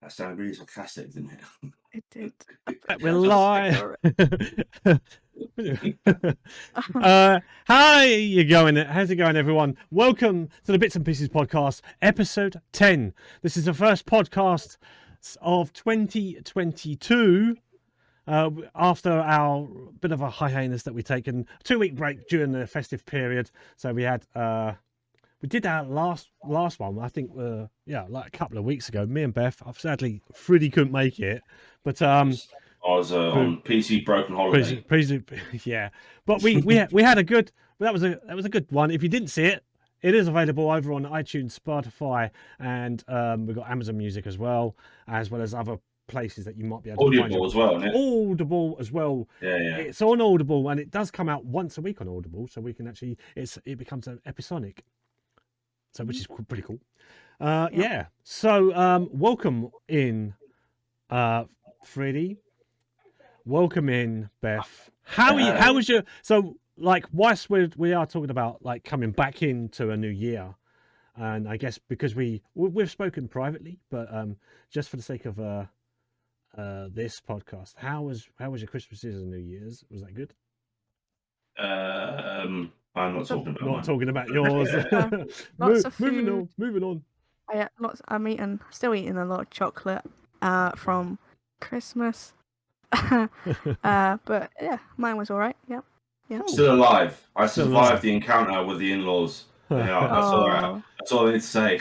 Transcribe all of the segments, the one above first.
That sounded really sarcastic, didn't it? It did. We're live. How you going? How's it going, everyone? Welcome to the Bits and Pieces podcast, episode 10. This is the first podcast of 2022. After our bit of a hiatus that we taken, a 2-week break during the festive period. So we had we did our last one, I think, like a couple of weeks ago. Me and Beth. Sadly, Freddie couldn't make it, but I was on PC broken holiday. Yeah, but we had a good. That was a good one. If you didn't see it, it is available over on iTunes, Spotify, and we've got Amazon Music as well as other places that you might be able to find. Audible as well, isn't it? Audible as well. Yeah. It's on Audible, and it does come out once a week on Audible, so we can actually it becomes an episodic. So, which is pretty cool. Yeah. So, welcome in, Freddie. Welcome in, Beth. How was your? So, like, whilst we are talking about like coming back into a new year, and I guess because we've spoken privately, but just for the sake of this podcast, how was your Christmases and New Year's? Was that good? I'm not talking about mine. Talking about yours. Lots of food. Moving on. I'm still eating a lot of chocolate from Christmas. But yeah, mine was all right. Yeah. Still alive. I survived the encounter with the in-laws. Yeah, that's all right. That's all I need to say.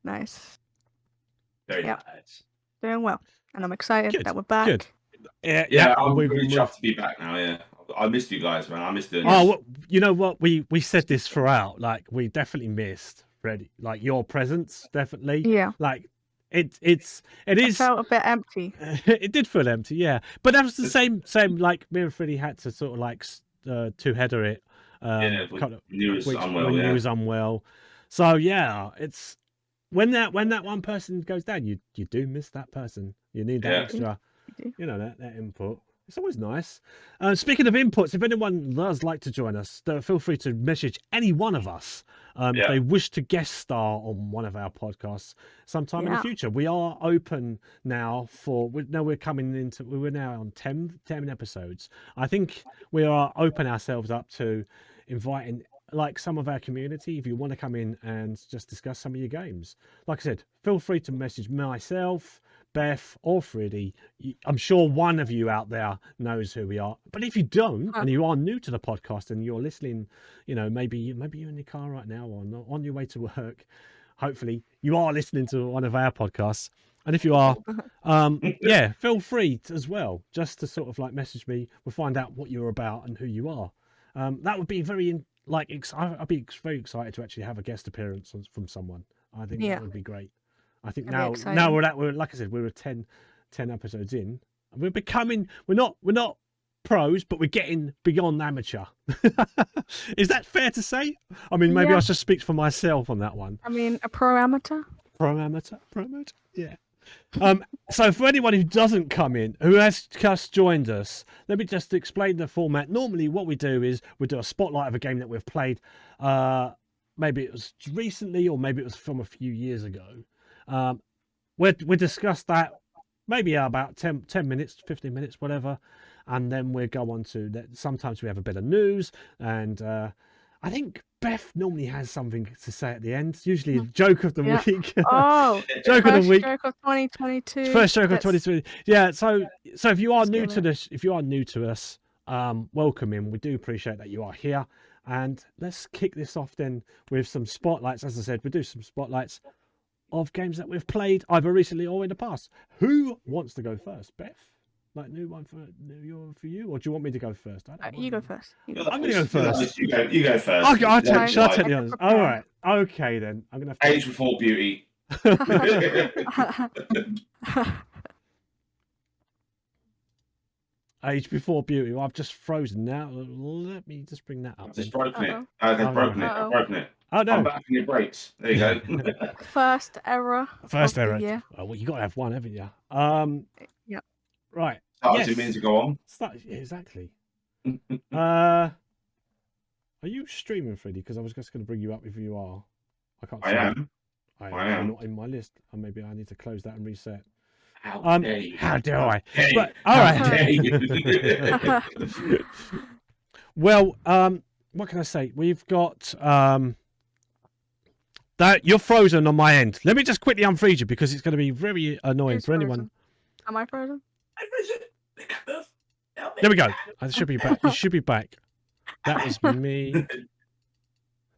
Nice. Very nice. Doing well, and I'm excited that we're back. Good. Yeah, I'm really chuffed to be back now. Yeah, I missed you guys, man. I missed doing this. Well, you know what? We said this throughout. Like, we definitely missed Freddie. Like, your presence, definitely. Yeah. Like, it is. It felt a bit empty. It did feel empty, yeah. But that was the same. Like, me and Freddie had to sort of like two-header it. When he was unwell. When he was unwell. So yeah, it's when that one person goes down, you do miss that person. You need that extra. You know, that input. It's always nice. Speaking of inputs, if anyone does like to join us, feel free to message any one of us if they wish to guest star on one of our podcasts sometime in the future. We are open now we're now on 10 episodes. I think we are open ourselves up to inviting like some of our community if you want to come in and just discuss some of your games. Like I said, feel free to message myself, Beth, or Freddie. I'm sure one of you out there knows who we are. But if you don't, and you are new to the podcast and you're listening, you know, maybe you're in your car right now or on your way to work. Hopefully you are listening to one of our podcasts. And if you are, feel free as well, just to sort of like message me. We'll find out what you're about and who you are. That would be I'd be very excited to actually have a guest appearance from someone. I think that would be great. I think now we're like I said, we're 10 episodes in. We're not pros, but we're getting beyond amateur. Is that fair to say? I mean, maybe I should speak for myself on that one. I mean, a pro amateur, yeah. So for anyone who doesn't come in, who has just joined us, let me just explain the format. Normally what we do is we do a spotlight of a game that we've played. Maybe it was recently or maybe it was from a few years ago. We discuss that maybe about 10 minutes, 15 minutes, whatever. And then we go on to that. Sometimes we have a bit of news. And I think Beth normally has something to say at the end. Usually a joke of the week. Oh, joke of the week. Joke of 2022. First joke of 2022. Yeah. So if you are new to this, if you are new to us, welcome in. We do appreciate that you are here. And let's kick this off then with some spotlights. As I said, we do some spotlights of games that we've played either recently or in the past. Who wants to go first? Beth? Like new one for you, or do you want me to go first? You go first. I'm going to go first. You go first. I'll take the others. All right. Okay, then. I'm going to age before beauty. Age before beauty. Well, I've just frozen now. Let me just bring that up. I've just broken it. I've broken it. Oh no! I'm back in your brakes. There you go. First error. Yeah. Oh, well, you got to have one, haven't you? Yeah. Right. Started 2 minutes ago on. Exactly. Are you streaming, Freddie? Because I was just going to bring you up if you are. I can't. I am. I'm not in my list. And maybe I need to close that and reset. How dare you? How dare I? Hey, But all how right. dare you? Well, what can I say? We've got that you're frozen on my end. Let me just quickly unfreeze you because it's going to be very annoying Who's for anyone. frozen? Am I frozen? There we go. I should be back. You should be back. That was me.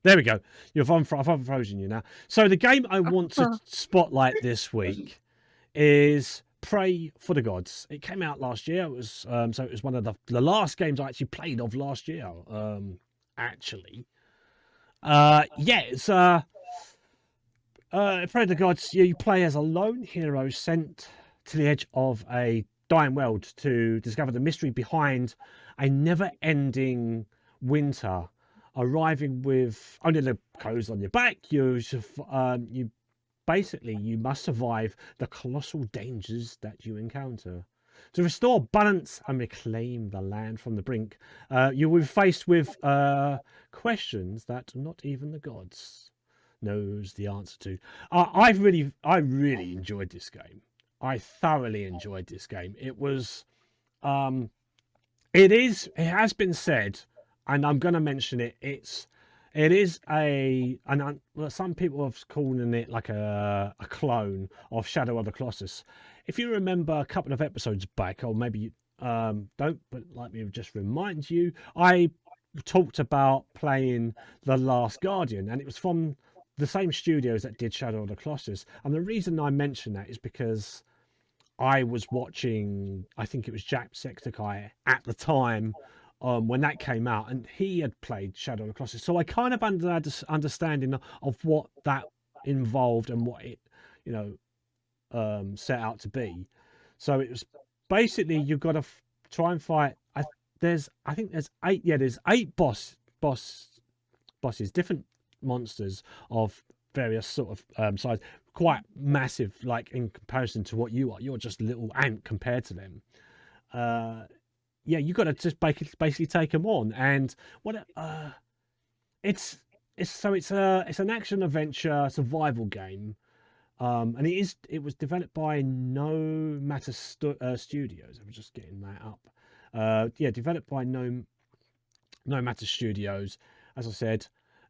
There we go. I've unfrozen you now. So the game I want to spotlight this week is Pray for the Gods. It came out last year. It was so it was one of the last games I actually played of last year. Actually, it's Pray the Gods. You play as a lone hero sent to the edge of a dying world to discover the mystery behind a never-ending winter. Arriving with only the clothes on your back, you must survive the colossal dangers that you encounter. To restore balance and reclaim the land from the brink, you will be faced with questions that not even the gods knows the answer to. I really enjoyed this game. I thoroughly enjoyed this game. It was, it has been said, and I'm going to mention it. It is some people have calling it like a clone of Shadow of the Colossus. If you remember a couple of episodes back, or maybe you don't, but let me just remind you, I talked about playing The Last Guardian, and it was from the same studios that did Shadow of the Colossus. And the reason I mention that is because I was watching, I think it was Jacksepticeye at the time when that came out, and he had played Shadow of the Colossus. So I kind of had this understanding of what that involved and what it, set out to be. So it was basically you've got to try and fight. I think there's 8. Yeah, there's 8 bosses, different monsters of various sort of size, quite massive, like in comparison to what you are. You're just a little ant compared to them. You got to just basically take them on. And what it's an action adventure survival game. And it was developed by No Matter Studios. I'm just getting that up. Developed by No Matter Studios. As I said,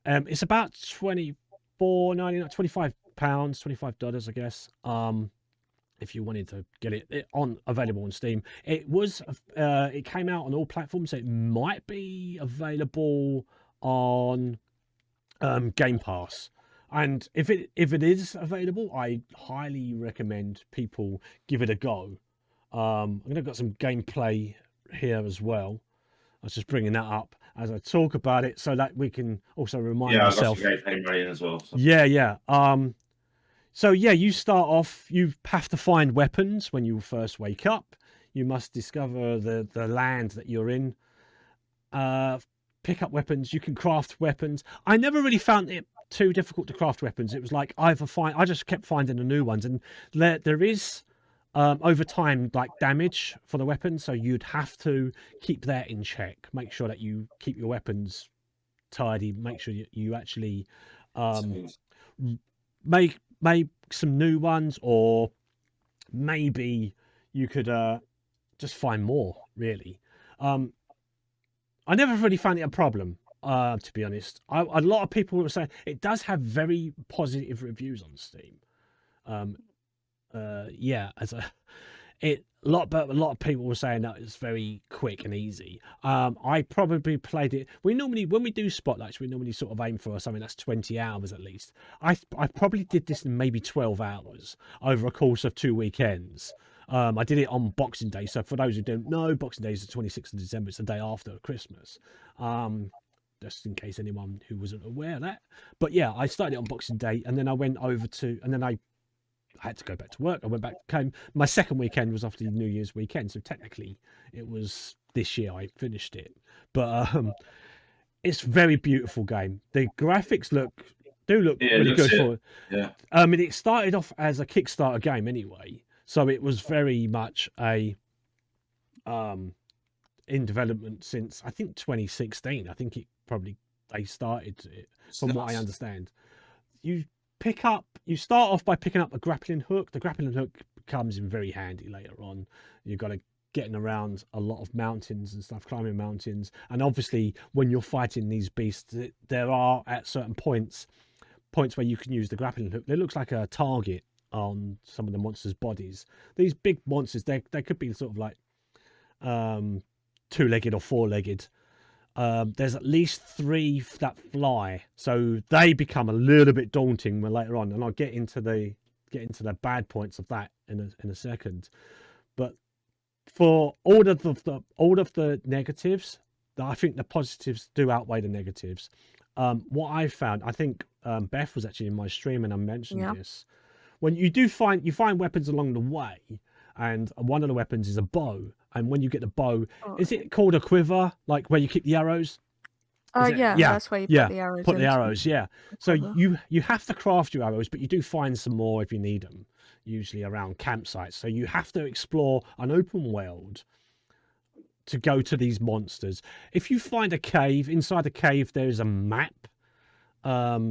it's about £24.99, £25, $25, I guess. If you wanted to get it available on Steam, it came out on all platforms. So it might be available on Game Pass. And if it is available, I highly recommend people give it a go. I'm going to got some gameplay here as well. I was just bringing that up as I talk about it, so that we can also remind ourselves. Yeah, I've got some gameplay ready as well. So. Yeah. So you start off. You have to find weapons when you first wake up. You must discover the land that you're in. Pick up weapons. You can craft weapons. I never really found it too difficult to craft weapons. It was like I just kept finding the new ones, and there is over time like damage for the weapons, so you'd have to keep that in check. Make sure that you keep your weapons tidy. Make sure you actually make some new ones, or maybe you could just find more. Really, I never really found it a problem. To be honest, a lot of people were saying it does have very positive reviews on Steam. A lot of people were saying that it's very quick and easy. I probably played it. When we do spotlights, we normally sort of aim for something that's 20 hours at least. I probably did this in maybe 12 hours over a course of 2 weekends. I did it on Boxing Day. So for those who don't know, Boxing Day is the 26th of December. It's the day after Christmas. Just in case anyone who wasn't aware of that. But yeah, I started it on Boxing Day, and then I went over to, and then I had to go back to work. I went back, my second weekend was after the New Year's weekend, so technically it was this year I finished it. But it's a very beautiful game. The graphics look really good for it. Yeah. It started off as a Kickstarter game anyway, so it was very much a in development since I think 2016. I think they started it, from what I understand. You pick up you start off by picking up a grappling hook. The grappling hook comes in very handy later on. You've got to getting around a lot of mountains and stuff, climbing mountains. And obviously when you're fighting these beasts, there are at certain points where you can use the grappling hook. It looks like a target on some of the monsters' bodies. These big monsters, they could be sort of like two-legged or four-legged. There's at least 3 that fly, so they become a little bit daunting when later on, and I'll get into the bad points of that in a second. But for all of the negatives, I think the positives do outweigh the negatives. What I found, I think Beth was actually in my stream and I mentioned this. When you find weapons along the way, and one of the weapons is a bow. And when you get the bow, is it called a quiver, like where you keep the arrows? Yeah, that's where you put the arrows. Put the arrows, yeah. So you have to craft your arrows, but you do find some more if you need them, usually around campsites. So you have to explore an open world to go to these monsters. If you find a cave, inside the cave there is a map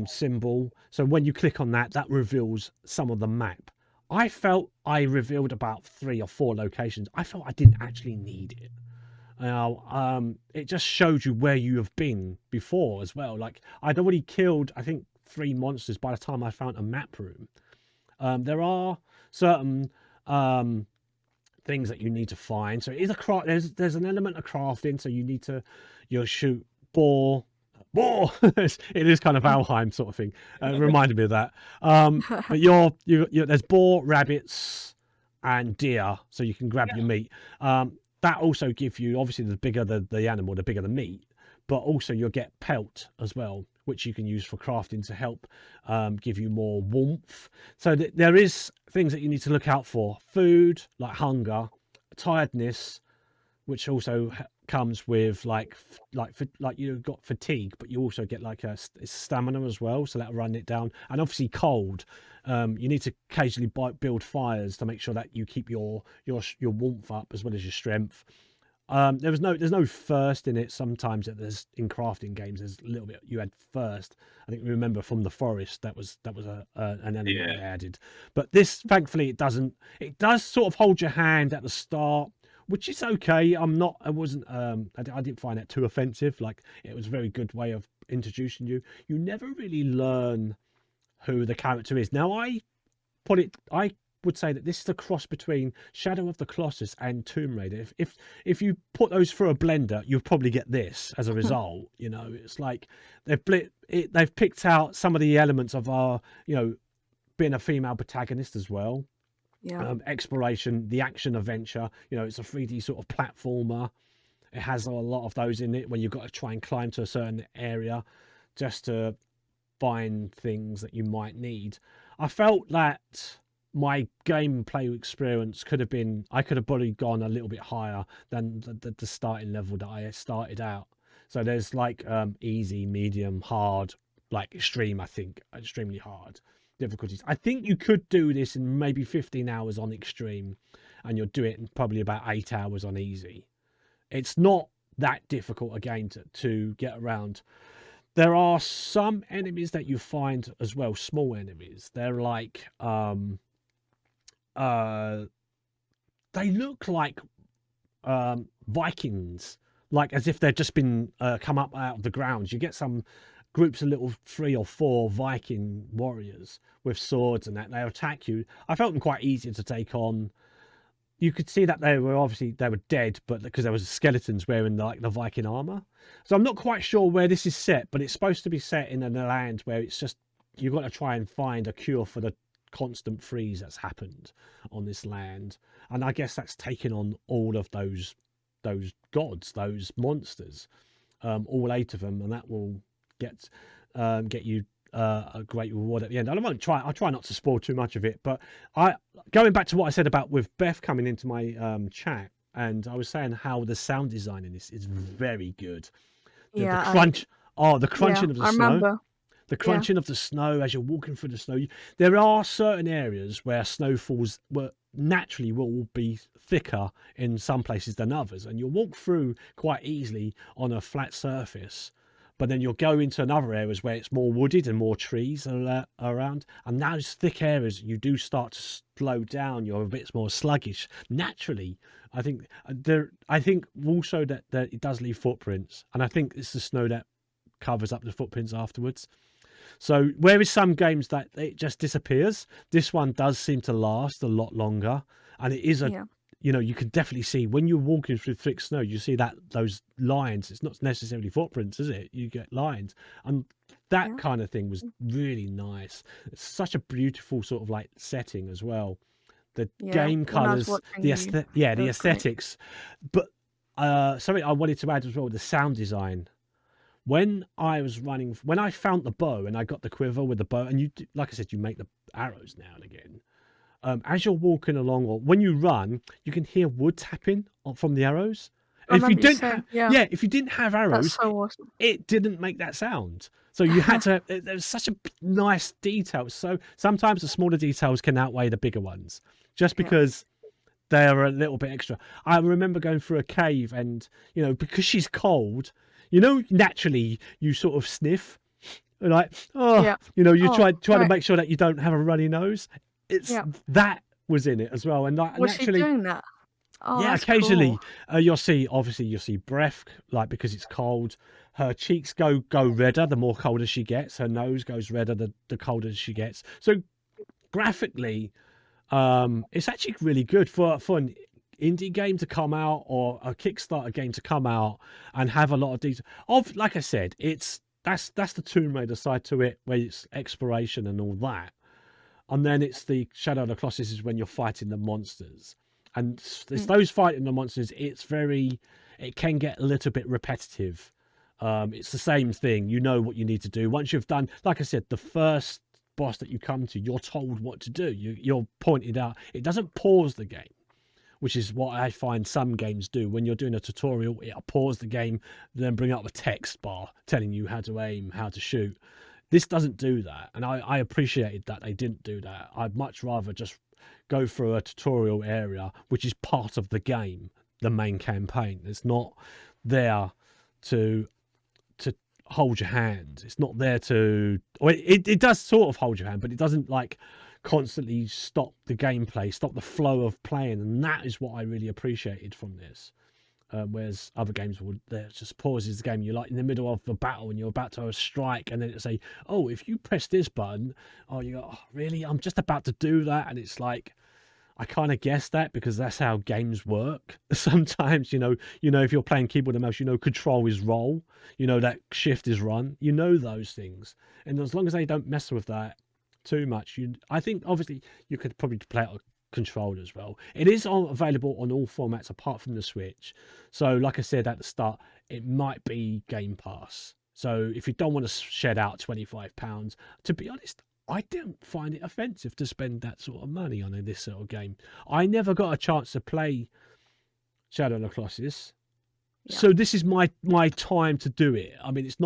symbol. So when you click on that, that reveals some of the map. I felt I revealed about 3 or 4 locations. I felt I didn't actually need it. It just showed you where you have been before as well. Like I'd already killed, I think, 3 monsters by the time I found a map room. There are certain things that you need to find. So it is there's an element of crafting. So you'll shoot boar. It is kind of Valheim sort of thing. It reminded me of that. But there's boar, rabbits, and deer, so you can grab your meat. That also gives you, obviously, the bigger the animal, the bigger the meat. But also you'll get pelt as well, which you can use for crafting to help give you more warmth. So there is things that you need to look out for: food, like hunger, tiredness, which also comes with like you've got fatigue, but you also get like a stamina as well, so that'll run it down. And obviously cold. You need to occasionally build fires to make sure that you keep your warmth up as well as your strength. There's no thirst in it. Sometimes there's in crafting games there's a little bit you had thirst. I think remember from the forest that was an element added. But this, thankfully, it doesn't. It does sort of hold your hand at the start, which is okay. I didn't find that too offensive. Like, it was a very good way of introducing you. You never really learn who the character is. Now, I would say that this is a cross between Shadow of the Colossus and Tomb Raider. If you put those through a blender, you'll probably get this as a result. You know, it's like they've picked out some of the elements of our, being a female protagonist as well. Yeah. Exploration, the action adventure. It's a 3D sort of platformer. It has a lot of those in it when you've got to try and climb to a certain area just to find things that you might need. I felt that my gameplay experience I could have probably gone a little bit higher than the starting level that I started out. So there's like easy, medium, hard, like extreme. I think extremely hard difficulties. I think you could do this in maybe 15 hours on extreme, and you'll do it in probably about 8 hours on easy. It's not that difficult again to get around. There are some enemies that you find as well, small enemies. They're like they look like Vikings, like as if they've just been come up out of the ground. You get some groups of little 3 or 4 Viking warriors with swords and that. They attack you. I felt them quite easy to take on. You could see that they were dead, but because there was skeletons wearing the Viking armor. So I'm not quite sure where this is set, but it's supposed to be set in a land where it's just you've got to try and find a cure for the constant freeze that's happened on this land. And I guess that's taken on all of those gods, those monsters, all 8 of them, and that will get you a great reward at the end. I'll try not to spoil too much of it, but going back to what I said about with Beth coming into my chat, and I was saying how the sound design in this is very good. The crunching of the snow. The crunching of the snow as you're walking through the snow. There are certain areas where snowfalls naturally will be thicker in some places than others, and you'll walk through quite easily on a flat surface. but then you'll go into another areas where it's more wooded and more trees are around, and those thick areas you do start to slow down. You're a bit more sluggish naturally. I think also that it does leave footprints, and I think it's the snow that covers up the footprints afterwards. So whereas some games that it just disappears, this one does seem to last a lot longer, and it is you can definitely see when you're walking through thick snow, you see that those lines. It's not necessarily footprints, is it? You get lines, and that kind of thing was really nice. It's such a beautiful sort of like setting as well. The game colors, the aesthetics. But something I wanted to add as well, the sound design. When I found the bow and I got the quiver with the bow, and you, like I said, you make the arrows now and again. As you're walking along, or when you run, you can hear wood tapping from the arrows. And if you didn't have arrows, so awesome. It didn't make that sound. So you had to. There's such a nice detail. So sometimes the smaller details can outweigh the bigger ones, just because they're a little bit extra. I remember going through a cave, and because she's cold, naturally you sort of sniff, like you try to make sure that you don't have a runny nose. That was in it as well, and was she doing that? Oh, occasionally cool. you'll see breath, like, because it's cold. Her cheeks go redder the more colder she gets. Her nose goes redder the colder she gets. So graphically, it's actually really good for an indie game to come out, or a Kickstarter game to come out and have a lot of detail. Like I said, that's the Tomb Raider side to it, where it's exploration and all that. And then it's the Shadow of the Colossus is when you're fighting the monsters. And it's those fighting the monsters, it can get a little bit repetitive. It's the same thing. You know what you need to do. Once you've done, like I said, the first boss that you come to, you're told what to do. You're pointed out. It doesn't pause the game, which is what I find some games do. When you're doing a tutorial, it'll pause the game, then bring up a text bar telling you how to aim, how to shoot. This doesn't do that, and I appreciated that they didn't do that. I'd much rather just go through a tutorial area, which is part of the game, the main campaign. It's not there to hold your hand. It's not there to... It does sort of hold your hand, but it doesn't, like, constantly stop the gameplay, stop the flow of playing, and that is what I really appreciated from this. Whereas other games just pauses the game. You're like in the middle of a battle and you're about to strike, and then it'll say, "Oh, if you press this button," you go, "Oh, really? I'm just about to do that," and it's like, I kind of guess that because that's how games work. Sometimes, if you're playing keyboard and mouse, control is roll, that shift is run, those things, and as long as they don't mess with that too much, I think obviously you could probably play it controlled as well. It is available on all formats apart from the Switch. So like I said at the start, it might be Game Pass. So if you don't want to shed out £25, to be honest, I don't find it offensive to spend that sort of money on this sort of game. I never got a chance to play Shadow of the Colossus. So this is my time to do it. I mean, it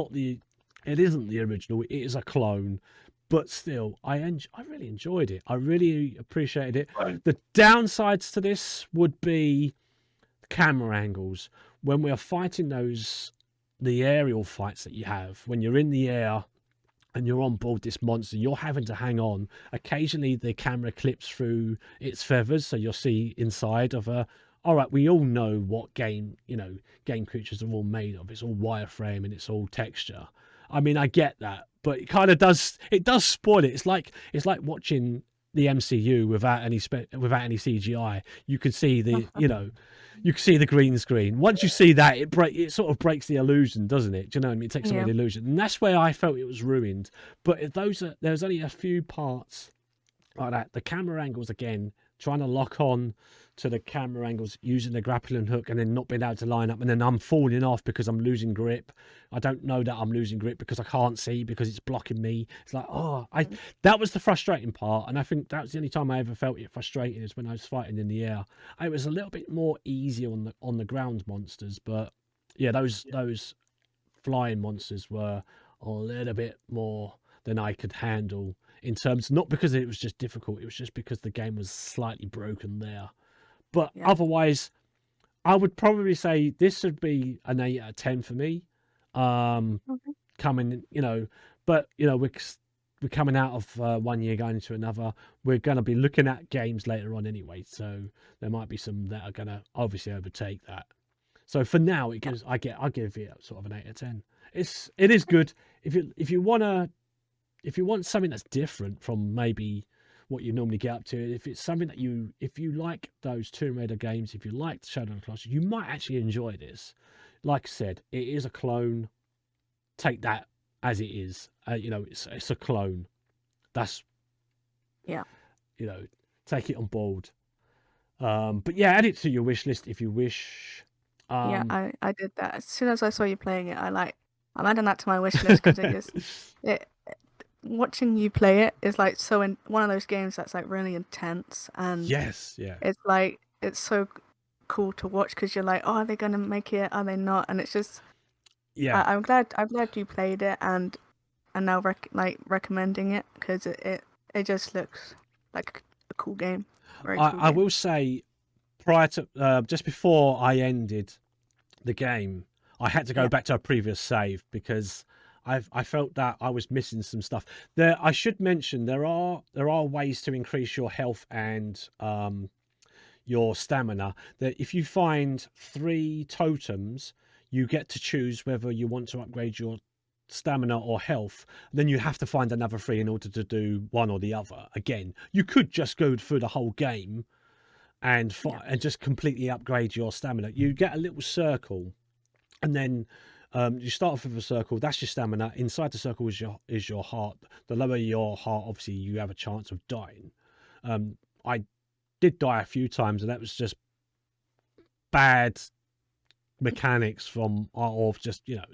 isn't the original, it is a clone. But still, I really enjoyed it. I really appreciated it. Right. The downsides to this would be camera angles. When we are fighting the aerial fights that you have, when you're in the air and you're on board this monster, you're having to hang on. Occasionally, the camera clips through its feathers, so you'll see inside of a... All right, we all know what game creatures are all made of. It's all wireframe and it's all texture. I mean, I get that, but it kind of does spoil it. It's like watching the MCU without any CGI. You can see you can see the green screen. Once you see that, it sort of breaks the illusion, doesn't it? Do you know what I mean? It takes away the illusion, and that's where I felt it was ruined. But there's only a few parts like that. The camera angles, again, trying to lock on to the camera angles using the grappling hook and then not being able to line up, and then I'm falling off because I'm losing grip. I don't know that I'm losing grip because I can't see, because it's blocking me. It's like, that was the frustrating part, and I think that was the only time I ever felt it frustrating, is when I was fighting in the air. It was a little bit more easy on the ground monsters, but yeah, those flying monsters were a little bit more than I could handle, in terms, not because it was just difficult, it was just because the game was slightly broken there. But otherwise, I would probably say this would be an 8 out of 10 for me. coming, but we're coming out of 1 year going into another. We're going to be looking at games later on anyway, so there might be some that are going to obviously overtake that. So for now, I give it sort of an 8 out of 10. It is good if you want something that's different from maybe what you normally get up to. If it's something that if you like those Tomb Raider games, if you like Shadow of the Colossus, you might actually enjoy this. Like I said, it is a clone. Take that as it is. It's a clone. That's take it on board. But yeah, add it to your wish list if you wish. I did that as soon as I saw you playing it. I'm adding that to my wish list because watching you play it is like one of those games that's like really intense, and it's like it's so cool to watch because you're like, oh, are they gonna make it? Are they not? And it's just I'm glad you played it and now recommending it because it just looks like a cool game. I will say, prior to just before I ended the game, I had to go back to a previous save because I felt that I was missing some stuff. I should mention there are ways to increase your health and your stamina. That if you find 3 totems, you get to choose whether you want to upgrade your stamina or health. Then you have to find another 3 in order to do one or the other. Again, you could just go through the whole game and just completely upgrade your stamina. You get a little circle, and then you start off with a circle. That's your stamina. Inside the circle is your heart. The lower your heart, obviously, you have a chance of dying. I did die a few times, and that was just bad mechanics from that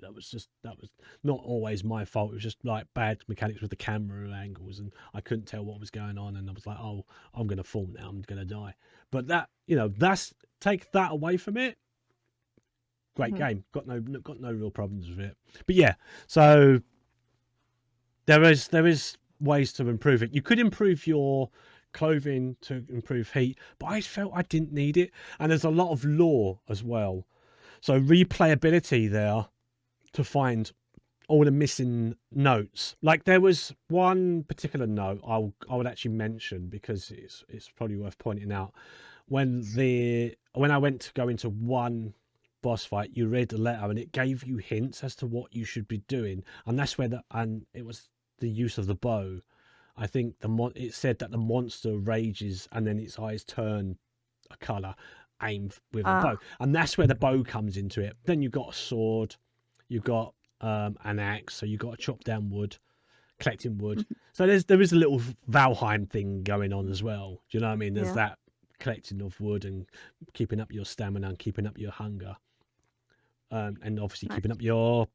was not always my fault. It was just like bad mechanics with the camera angles, and I couldn't tell what was going on, and I was like, oh, I'm gonna fall now, I'm gonna die. But that take that away from it, great game. Got no real problems with it. But yeah, so there is ways to improve it. You could improve your clothing to improve heat, but I felt I didn't need it. And there's a lot of lore as well, so replayability there to find all the missing notes. Like there was one particular note I would actually mention because it's probably worth pointing out. When I went to go into one boss fight, you read the letter and it gave you hints as to what you should be doing, and that's where it was the use of the bow. I think it said that the monster rages and then its eyes turn a colour, aim with a bow, and that's where the bow comes into it. Then you've got a sword, you've got an axe, so you've got to chop down wood, collecting wood. So there is a little Valheim thing going on as well. Do you know what I mean? There's that collecting of wood and keeping up your stamina and keeping up your hunger, and obviously keeping up your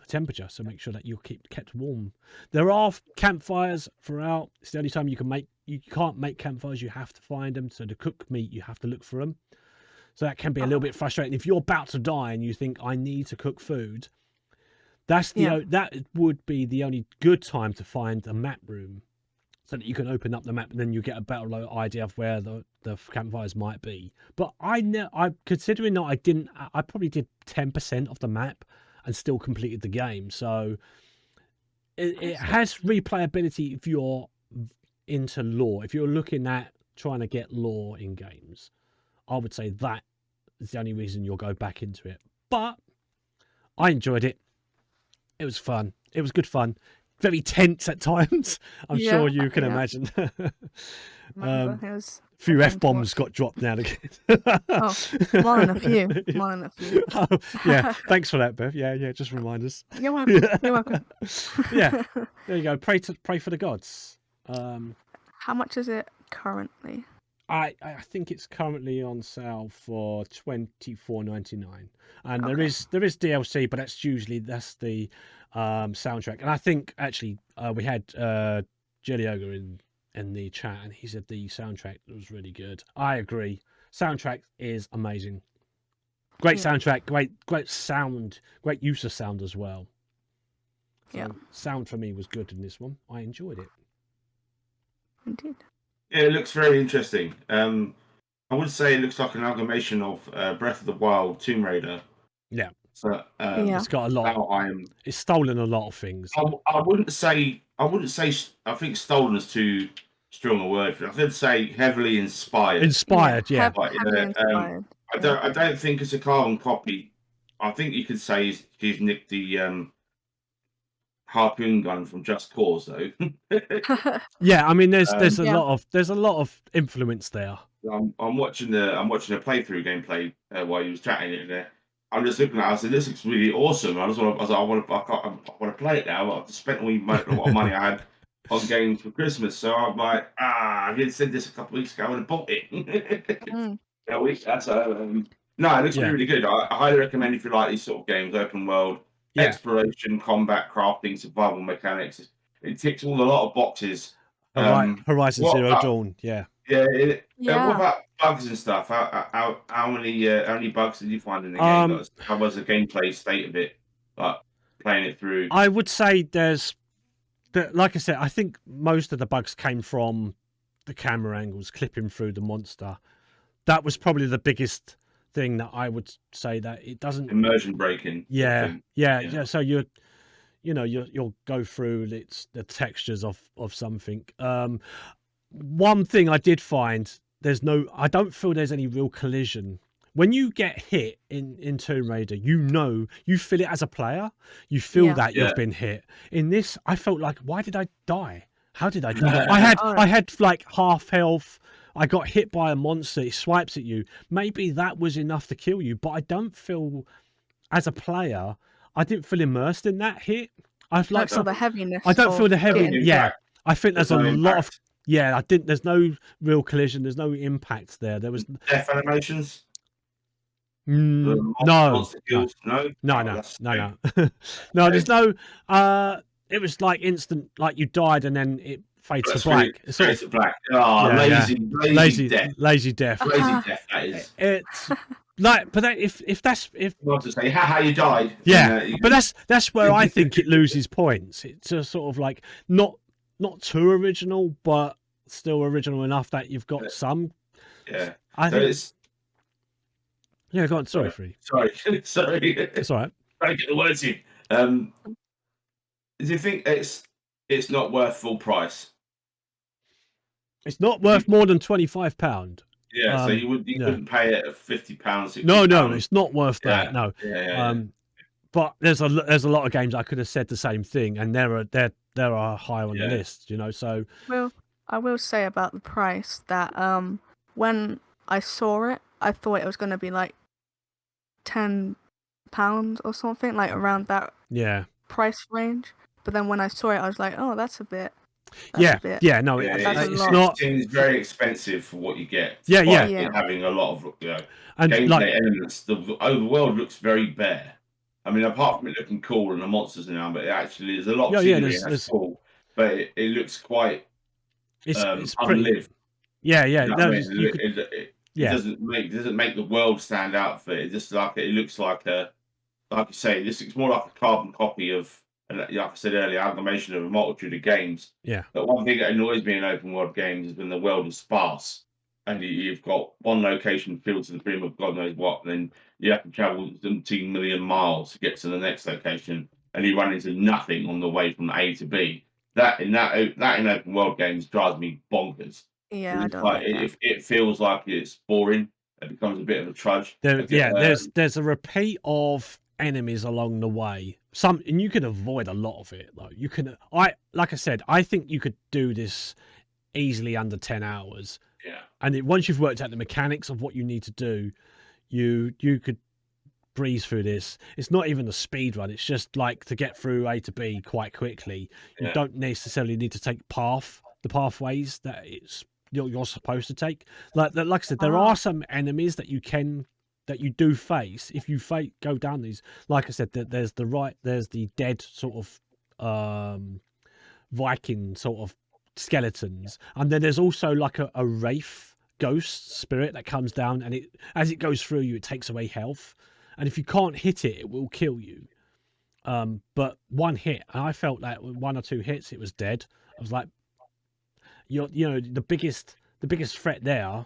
temperature, so make sure that you're kept warm. There are campfires throughout. It's the only time you can't make campfires. You have to find them. So to cook meat, you have to look for them. So that can be a little bit frustrating if you're about to die and you think I need to cook food. That would be the only good time to find a map room, so that you can open up the map and then you get a better idea of where the campfires might be. But considering that I probably did 10% of the map and still completed the game. So it has replayability if you're into lore. If you're looking at trying to get lore in games, I would say that is the only reason you'll go back into it. But I enjoyed it. It was fun. It was good fun. Very tense at times. I'm sure you can imagine. A few F-bombs got dropped now and again. More than a few. Oh, yeah, thanks for that, Beth. Yeah, just remind us. You're welcome. You're welcome. Yeah, there you go. Pray for the gods. How much is it currently? I think it's currently on sale for $24.99, and there is DLC, but that's the soundtrack. And I think actually we had Jelly in the chat, and he said the soundtrack was really good. I agree. Soundtrack is amazing. Great soundtrack, great sound, great use of sound as well. So sound for me was good in this one. I enjoyed it. Indeed. Yeah, it looks very interesting. I would say it looks like an amalgamation of Breath of the Wild, Tomb Raider. Yeah. So It's got a lot. It's stolen a lot of things. I wouldn't say. I think stolen is too strong a word for it. I would say heavily inspired. Inspired, yeah. Heavily inspired. I don't think it's a carbon copy. I think you could say he's nicked the harpoon gun from Just Cause, though. Yeah, I mean, there's a lot of influence there. I'm watching a playthrough gameplay while you was chatting it there. I'm just looking at it. I said, "This looks really awesome." I want to play it now. I've spent a lot of money I had on games for Christmas, so I'm like, I didn't said this a couple of weeks ago. I would have bought it. That's no, it looks really good. I highly recommend if you like these sort of games, open world, exploration, combat, crafting, survival mechanics. It ticks a lot of boxes. Horizon Zero Dawn, yeah. What about bugs and stuff? How many bugs did you find in the game? How was the gameplay state of it? Like playing it through. I would say like I said, I think most of the bugs came from the camera angles, clipping through the monster. That was probably the biggest thing that I would say, that it doesn't immersion breaking. Yeah. So you'll go through the textures of something. One thing I did find, I don't feel there's any real collision. When you get hit in Tomb Raider, you feel it as a player. You feel that you've been hit. In this, I felt like, why did I die? How did I die? I had like half health. I got hit by a monster. It swipes at you. Maybe that was enough to kill you, but I don't feel, as a player, I didn't feel immersed in that hit. I like the heaviness. I don't feel the heaviness. Yeah, I think there's a lot of. Yeah, I didn't. There's no real collision. There's no impact there. There was death animations. No. No. There's no. It was like instant. Like you died and then it fades to black. Fades to black. Oh, lazy death. Lazy death. Lazy death. That is. It's like, but if not to say how you died. Yeah, but that's where I think it loses points. It's a sort of like not too original, but still original enough that you've got some. Yeah, I think it's. Yeah, go on. Sorry, Free. Sorry. It's all right. Trying to get the words in. Do you think it's not worth full price? It's not worth more than £25. Yeah, so you wouldn't pay it at £50. No, it's not worth that. No. Yeah. But there's a lot of games I could have said the same thing, and there are higher on the list. So. Well, I will say about the price that when I saw it, I thought it was going to be like £10 or something, like around that price range. But then when I saw it, I was like, oh, that's a bit. It's not. It's very expensive for what you get. Having a lot of and gameplay elements. The overworld looks very bare. I mean, apart from it looking cool and the monsters now, but it actually is a lot of scenery. That's cool, but it looks quite. It's unlived. It doesn't make the world stand out for it. It just it looks like like you say, this looks more like a carbon copy of, like I said earlier, amalgamation of a multitude of games. Yeah. But one thing that annoys me in open world games is when the world is sparse and you've got one location filled to the brim of God knows what, and then you have to travel 17 million miles to get to the next location, and you run into nothing on the way from A to B. That in open world games drives me bonkers. Yeah, I don't like that. It feels like it's boring. It becomes a bit of a trudge. There's a repeat of enemies along the way. And you can avoid a lot of it though. Like I said, I think you could do this easily under 10 hours. Yeah. And once you've worked out the mechanics of what you need to do, you could breeze through this. It's not even a speed run. It's just like to get through A to B quite quickly. You don't necessarily need to take the pathways that you're supposed to take. Like I said, there are some enemies that you do face if you go down these. Like I said, there's the dead sort of Viking sort of skeletons, and then there's also like a wraith ghost spirit that comes down, and as it goes through you, it takes away health, and if you can't hit it, it will kill you. But one hit, and I felt that with 1 or 2 hits, it was dead. I was like, the biggest threat there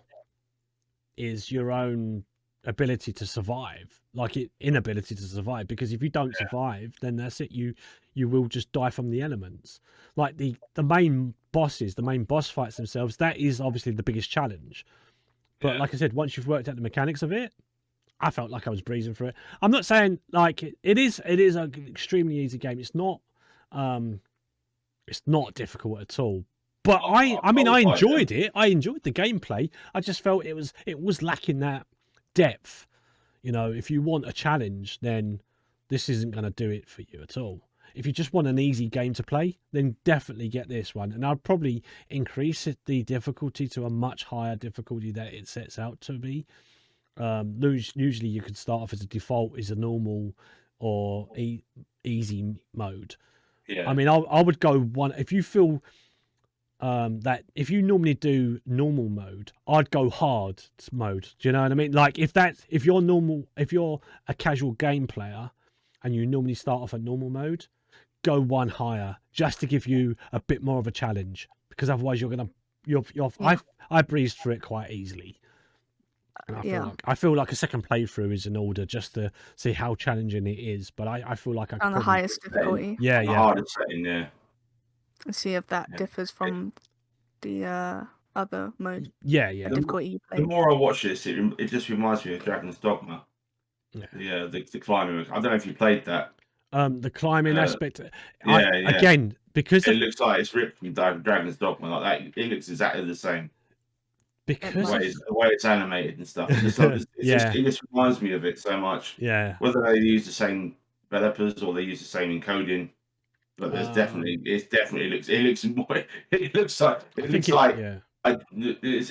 is your own ability to survive, like inability to survive, because if you don't survive, then that's it. You will just die from the elements. Like the main bosses, the main boss fights themselves, that is obviously the biggest challenge. But like I said, once you've worked out the mechanics of it, I felt like I was breezing through it. I'm not saying like it is an extremely easy game. It's not difficult at all. But I enjoyed it. I enjoyed the gameplay. I just felt it was lacking that depth. You know, if you want a challenge, then this isn't going to do it for you at all. If you just want an easy game to play, then definitely get this one. And I'd probably increase the difficulty to a much higher difficulty that it sets out to be. Usually you could start off as a default is a normal or easy mode. Yeah. I mean, I would go one if you feel that if you normally do normal mode, I'd go hard mode. Do you know what I mean? Like if you're a casual game player and you normally start off at normal mode, go one higher just to give you a bit more of a challenge, because otherwise I breezed through it quite easily. And I feel like a second playthrough is in order just to see how challenging it is. But I feel like on the highest difficulty. Yeah. The hardest setting, yeah. And see if that differs from the other mode. Yeah. Difficulty you play. The more I watch this, it just reminds me of Dragon's Dogma. Yeah. The climbing. I don't know if you played that. The climbing aspect. Yeah. Again, because it looks like it's ripped from Dragon's Dogma like that. It looks exactly the same. Because the way it's animated and stuff. It just reminds me of it so much. Yeah. Whether they use the same developers or they use the same encoding, but it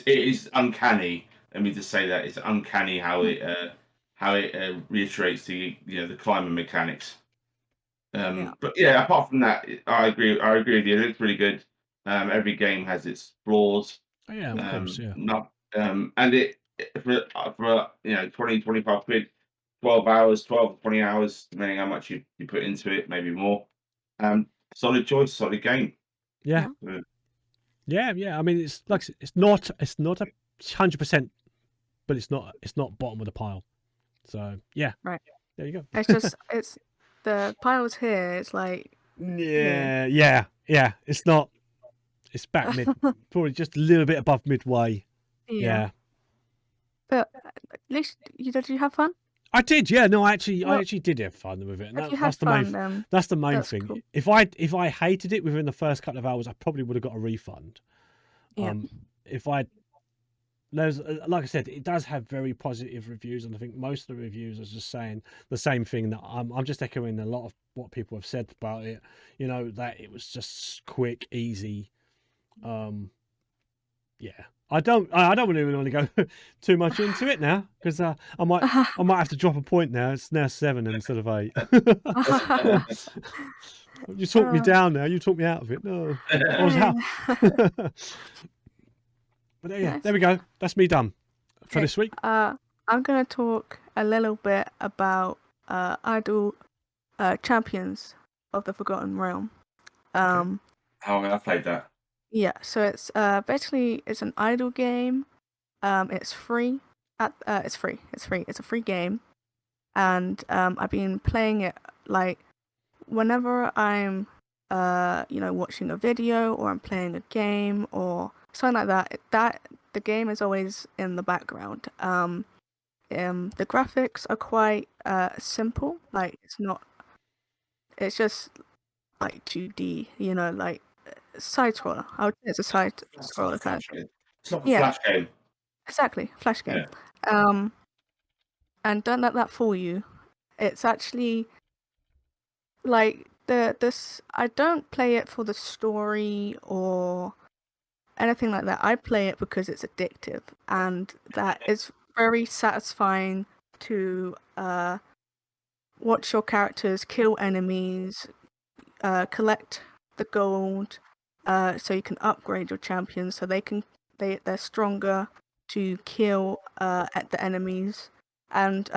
is uncanny. Let me just say that it's uncanny how it reiterates the climbing mechanics. But yeah, apart from that, I agree with you. It looks really good. Every game has its flaws. Oh, yeah, of course, yeah. And it for 20, 25 quid, 12 hours, 12, 20 hours, depending how much you put into it, maybe more. Solid choice, solid game. Yeah. I mean, it's like it's not 100%, but it's not bottom of the pile. So yeah, right. There you go. It's the piles here. It's like yeah. It's not. It's back mid, probably just a little bit above midway. Yeah. But at least did you have fun? I did, yeah. No, I actually did have fun with it. And that's the main thing. Cool. If I hated it within the first couple of hours, I probably would have got a refund. Yeah. Like I said, it does have very positive reviews, and I think most of the reviews are just saying the same thing. That I'm just echoing a lot of what people have said about it. You know, that it was just quick, easy. Yeah. I don't really want to go too much into it now, because I might have to drop a point now. It's now 7 instead of 8. You talked me down now. You talked me out of it. No, I was out. But yeah, there we go. That's me done for this week. I'm going to talk a little bit about Idle Champions of the Forgotten Realm. How I played that. Yeah, so it's basically it's an idle game. It's free. It's free. It's a free game, and I've been playing it like whenever I'm watching a video or I'm playing a game or something like that. That the game is always in the background. The graphics are quite simple. Like it's just like 2D. Like. Side scroller. I would say it's a side scroller kind of thing. It's not a flash game. Exactly, flash game. Yeah. And don't let that fool you. It's actually like this. I don't play it for the story or anything like that. I play it because it's addictive, and that is very satisfying to watch your characters kill enemies, collect the gold. So you can upgrade your champions so they're stronger to kill at the enemies, and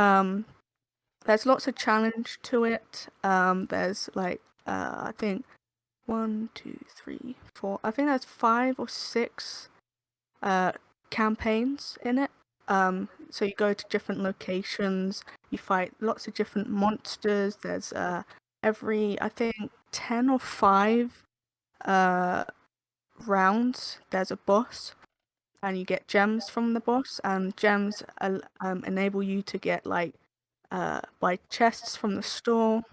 there's lots of challenge to it. There's like I think 1, 2, 3, 4. I think there's 5 or 6 campaigns in it. So you go to different locations, you fight lots of different monsters. There's every, I think, 10 or 5 rounds, there's a boss, and you get gems from the boss, and gems enable you to get like buy chests from the store.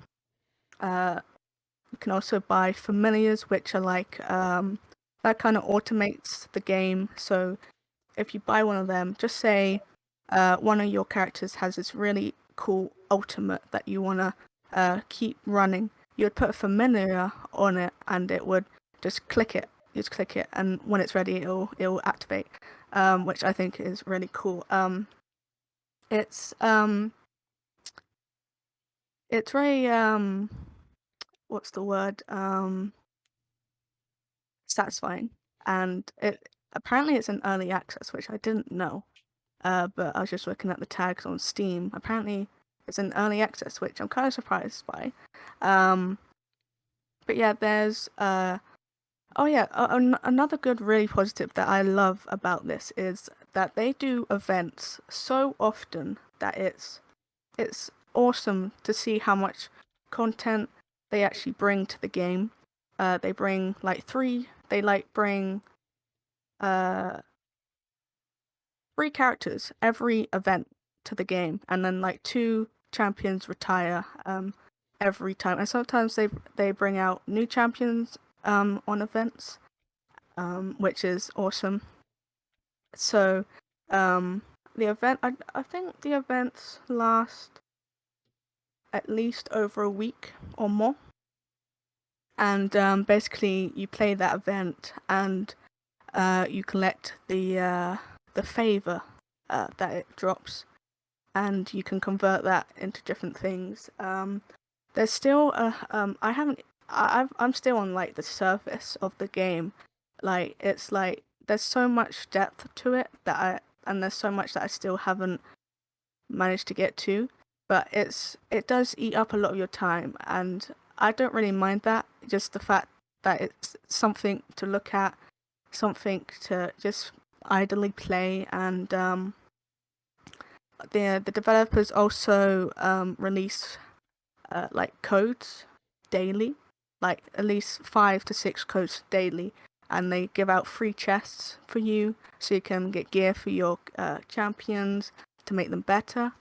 You can also buy familiars, which are like that kind of automates the game. So if you buy one of them, just say one of your characters has this really cool ultimate that you want to keep running, you would put a familiar on it, and it would just click it. You just click it, and when it's ready, it'll activate, which I think is really cool. It's very what's the word? Satisfying, and apparently it's in early access, which I didn't know. But I was just looking at the tags on Steam. Apparently it's in early access, which I'm kind of surprised by. But yeah, there's another good, really positive that I love about this is that they do events so often that it's awesome to see how much content they actually bring to the game. They bring like 3 characters every event to the game, and then like 2 champions retire every time, and sometimes they bring out new champions on events, which is awesome. So the event, I think the events last at least over a week or more, and basically you play that event, and you collect the favor that it drops, and you can convert that into different things. There's still I'm still on like the surface of the game. Like it's like there's so much depth to it and there's so much that I still haven't managed to get to, but it does eat up a lot of your time, and I don't really mind that. Just the fact that it's something to look at, something to just idly play, and the developers also release like codes daily, like at least 5 to 6 codes daily, and they give out free chests for you so you can get gear for your champions to make them better.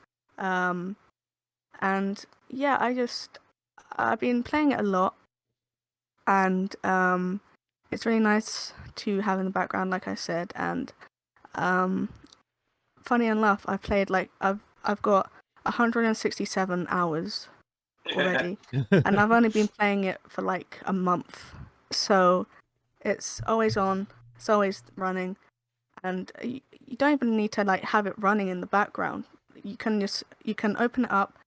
And yeah, I've been playing it a lot, and it's really nice to have in the background, like I said. And funny enough, I've played like I've got 167 hours already, and I've only been playing it for like a month, so it's always on, it's always running, and you don't even need to like have it running in the background. You can open it up,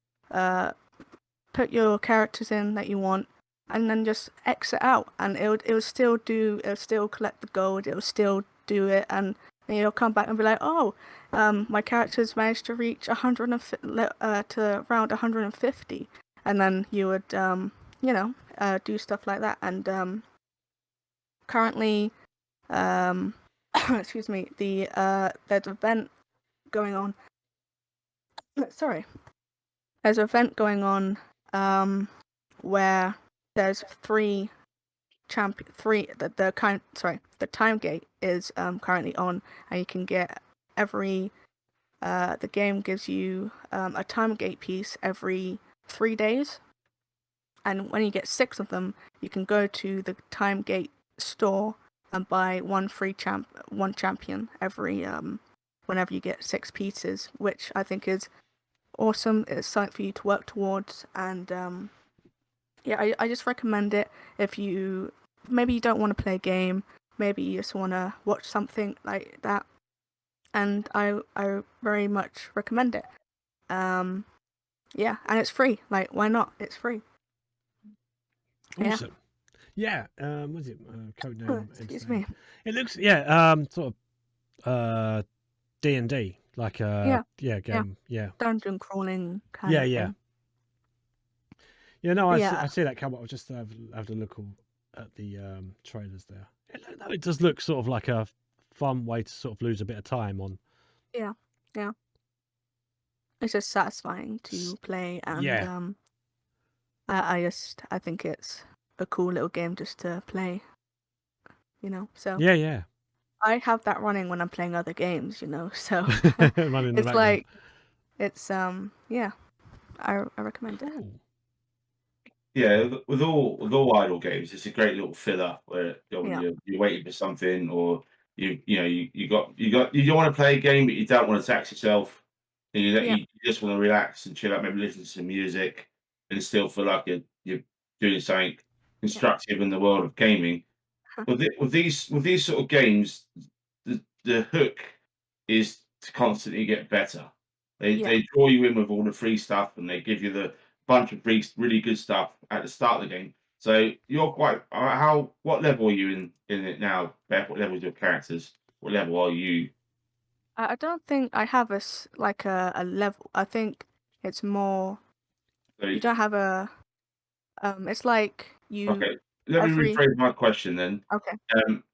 put your characters in that you want, and then just exit out, and it'll still collect the gold, it'll still do it, and then you'll come back and be like, oh, my characters managed to reach to round 150, and then you would do stuff like that. And currently excuse me, there's an event going on. Sorry. There's an event going on where there's the time gate is currently on, and you can get the game gives you a time gate piece every 3 days, and when you get 6 of them, you can go to the time gate store and buy one champion every whenever you get 6 pieces, which I think is awesome. It's something for you to work towards, and I just recommend it if maybe you don't want to play a game, maybe you just want to watch something like that, and I very much recommend it. And it's free. Like, why not? It's free. Awesome. Yeah. What's it? Codename. Excuse me. It looks sort of D&D, like game. Yeah. Dungeon crawling kind of thing. Yeah, no, I see that come up. I'll just have a look at the trailers there. It does look sort of like a fun way to sort of lose a bit of time on Yeah. It's just satisfying to play, and Yeah. I think it's a cool little game just to play, So Yeah. I have that running when I'm playing other games, So Running in the it's background. like it's yeah, I recommend it. Cool. Yeah, with all idle games, it's a great little filler where when Yeah. you're waiting for something, or you don't want to play a game, but you don't want to tax yourself, and Yeah. you just want to relax and chill out, maybe listen to some music, and still feel like you're doing something Yeah. constructive in the world of gaming. With these sort of games, the hook is to constantly get better. Yeah. They draw you in with all the free stuff, and they give you the bunch of free, really good stuff at the start of the game. So you're quite what level are you in it now, Beth? What level is your characters? What level are you? I don't think I have like a level. I think it's more So, you don't have a it's like you okay, let me every rephrase my question then. okay. Um,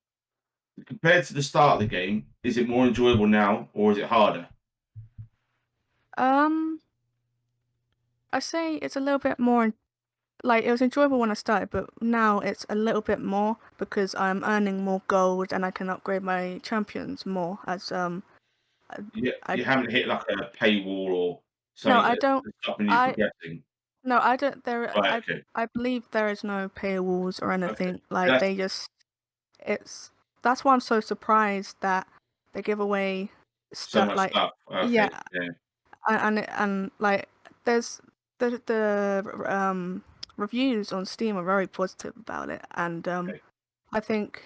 Compared to the start of the game, is it more enjoyable now, or is it harder? Um I say it's a little bit more like it was enjoyable when I started, but now it's a little bit more because I'm earning more gold and I can upgrade my champions more as I You haven't hit like a paywall or no, something I don't that's stopping you I progressing. no, I don't Right. Okay. I believe there is no paywalls or Okay. anything. Like That's they just it's that's why I'm so surprised that they give away so stuff much like stuff. Okay. yeah, Yeah. and like there's the reviews on Steam are very positive about it, and Okay. I think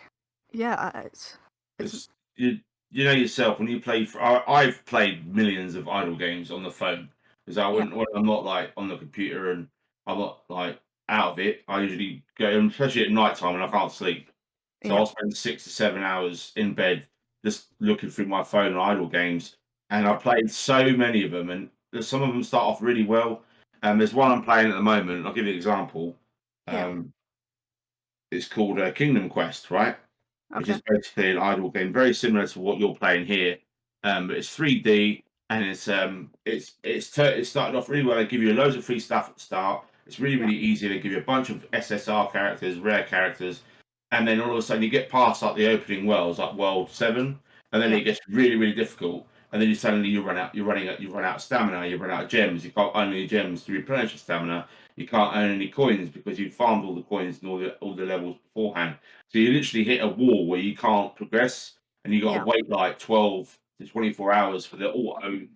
yeah, it's Because you know yourself when you play. I've played millions of idle games on the phone because I yeah, wouldn't when I'm not like on the computer and I'm not like out of it. I usually go, especially at night time when I can't sleep. So yeah, I'll spend 6 to 7 hours in bed just looking through my phone on idle games, and I yeah, played so many of them. And some of them start off really well. There's one I'm playing at the moment. I'll give you an example. yeah. Um, it's called Kingdom Quest, right? Which Okay, is basically an idle game, very similar to what you're playing here. But it's 3D, and it's started off really well. They give you loads of free stuff at the start. It's really yeah, really easy. They give you a bunch of SSR characters, rare characters, and then all of a sudden you get past like the opening worlds, like World 7, and then yeah, it gets really really difficult. And then you run out of stamina, you run out of gems. You can't earn any gems to replenish your stamina. You can't earn any coins because you farmed all the coins and all the levels beforehand. So you literally hit a wall where you can't progress, and you got to yeah, wait like 12 to 24 hours for the auto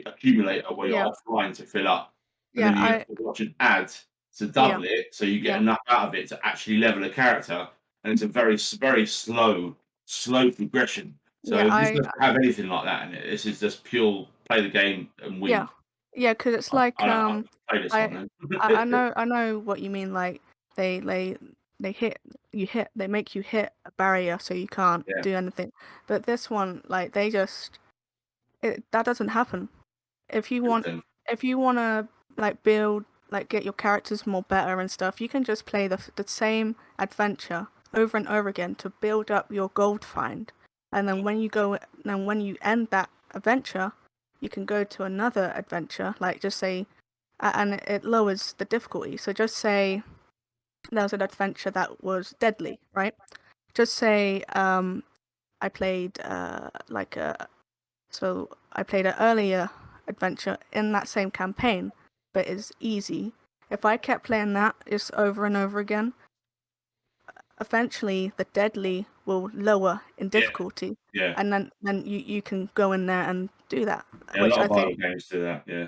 accumulator where yeah, you're offline to fill up, and yeah. then you have I to watch an ad to yeah, double it, so you get yeah, enough out of it to actually level a character. And it's a very slow progression. yeah. So this doesn't have anything like that in it. This is just pure play the game and Yeah, win. yeah, because it's like I play this one I then. I know what you mean. Like they they they make you hit a barrier so you can't Yeah, do anything. But this one, like that doesn't happen. If you want listen, if you wanna like build like get your characters more better and stuff, you can just play the same adventure over and over again to build up your gold find. And then when you end that adventure, you can go to another adventure, like just say and it lowers the difficulty. So just say there was an adventure that was deadly, right? Just say I played so I played an earlier adventure in that same campaign, but it's easy. If I kept playing that just over and over again, eventually the deadly will lower in yeah, difficulty, yeah. and then you can go in there and do that, Yeah, a which lot I of idle think games do that. Yeah,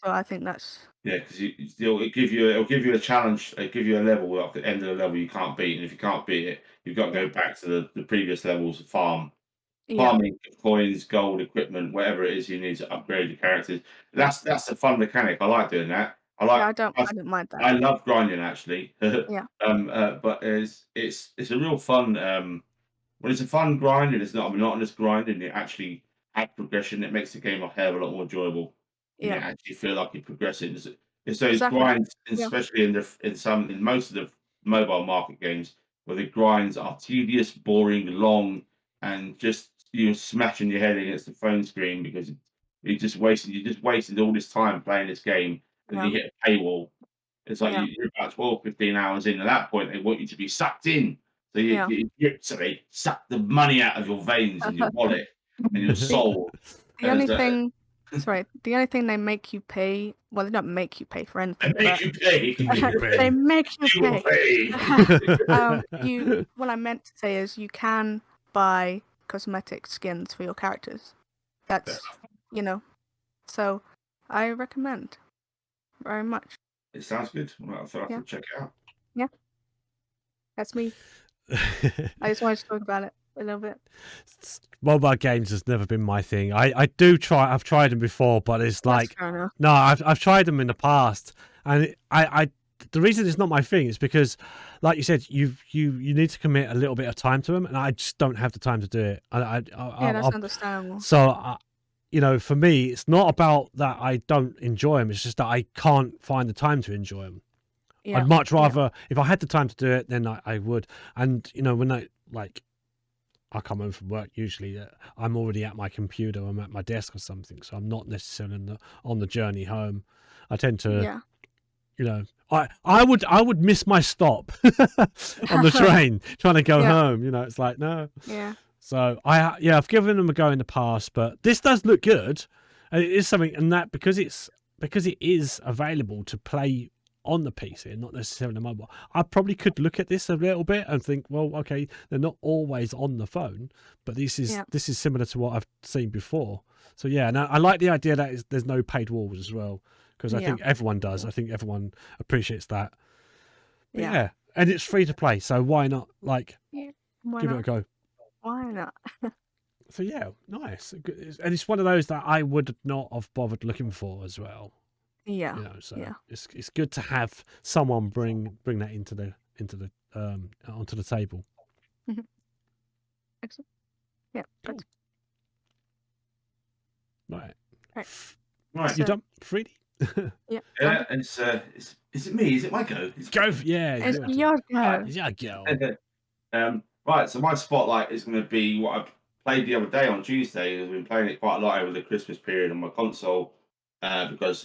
so. I think that's yeah, because it'll give you a challenge. It'll give you a level at the end of the level you can't beat, and if you can't beat it, you've got to yeah, go back to the previous levels of yeah, farming coins, gold, equipment, whatever it is you need to upgrade your characters. yeah, That's a fun mechanic. I like doing that. yeah. I don't mind that. I love grinding actually. Yeah, But it's a real fun. When it's a fun grind and it's not a monotonous grind and you actually have progression, it makes the game a hell of a lot more enjoyable. And you yeah, actually feel like you're progressing. It's those exactly. grinds, Yeah, especially in most of the mobile market games, where the grinds are tedious, boring, long, and just you're smashing your head against the phone screen because you just wasted all this time playing this game, and Yeah. you hit a paywall. It's like Yeah. you're about 12, 15 hours in. At that point, they want you to be sucked in. So Yeah. you sorry, suck the money out of your veins and your wallet and your soul. The only thing, sorry, the only thing they make you pay. Well, they don't make you pay for anything. They make you pay. They make you You will pay. pay. What I meant to say is you can buy cosmetic skins for your characters. That's so I recommend very much. It sounds good. Well, I thought I could check it out. Yeah, that's me. I just wanted to talk about it a little bit. Mobile games has never been my thing. I've tried them before, but it's like no, I've tried them in the past, and the reason it's not my thing is because, like you said, you need to commit a little bit of time to them, and I just don't have the time to do it. That's understandable. So, for me, it's not about that I don't enjoy them. It's just that I can't find the time to enjoy them. Yeah. I'd much rather, if I had the time to do it, then I would. And, when I come home from work, usually I'm already at my computer, I'm at my desk or something. So I'm not necessarily on the journey home. I tend to, I would miss my stop on the train trying to go home. It's like, no. Yeah. So I've given them a go in the past, but this does look good. And it is something, and that because it is available to play on the PC and not necessarily mobile, I probably could look at this a little bit and think, well, okay, they're not always on the phone, but this is similar to what I've seen before. So and I like the idea that there's no paid walls as well, because I think everyone does. I think everyone appreciates that. But and it's free to play, so why not? Give it a go. Why not? So nice, and it's one of those that I would not have bothered looking for as well. Yeah. It's good to have someone bring that into the onto the table. Mm-hmm. Excellent. Yeah. Cool. Right. Right. You done, Freedy? Yeah. Is it me? Is it my go? It's your go. It's your go. Right. So my spotlight is going to be what I played the other day on Tuesday. I've been playing it quite a lot over the Christmas period on my console because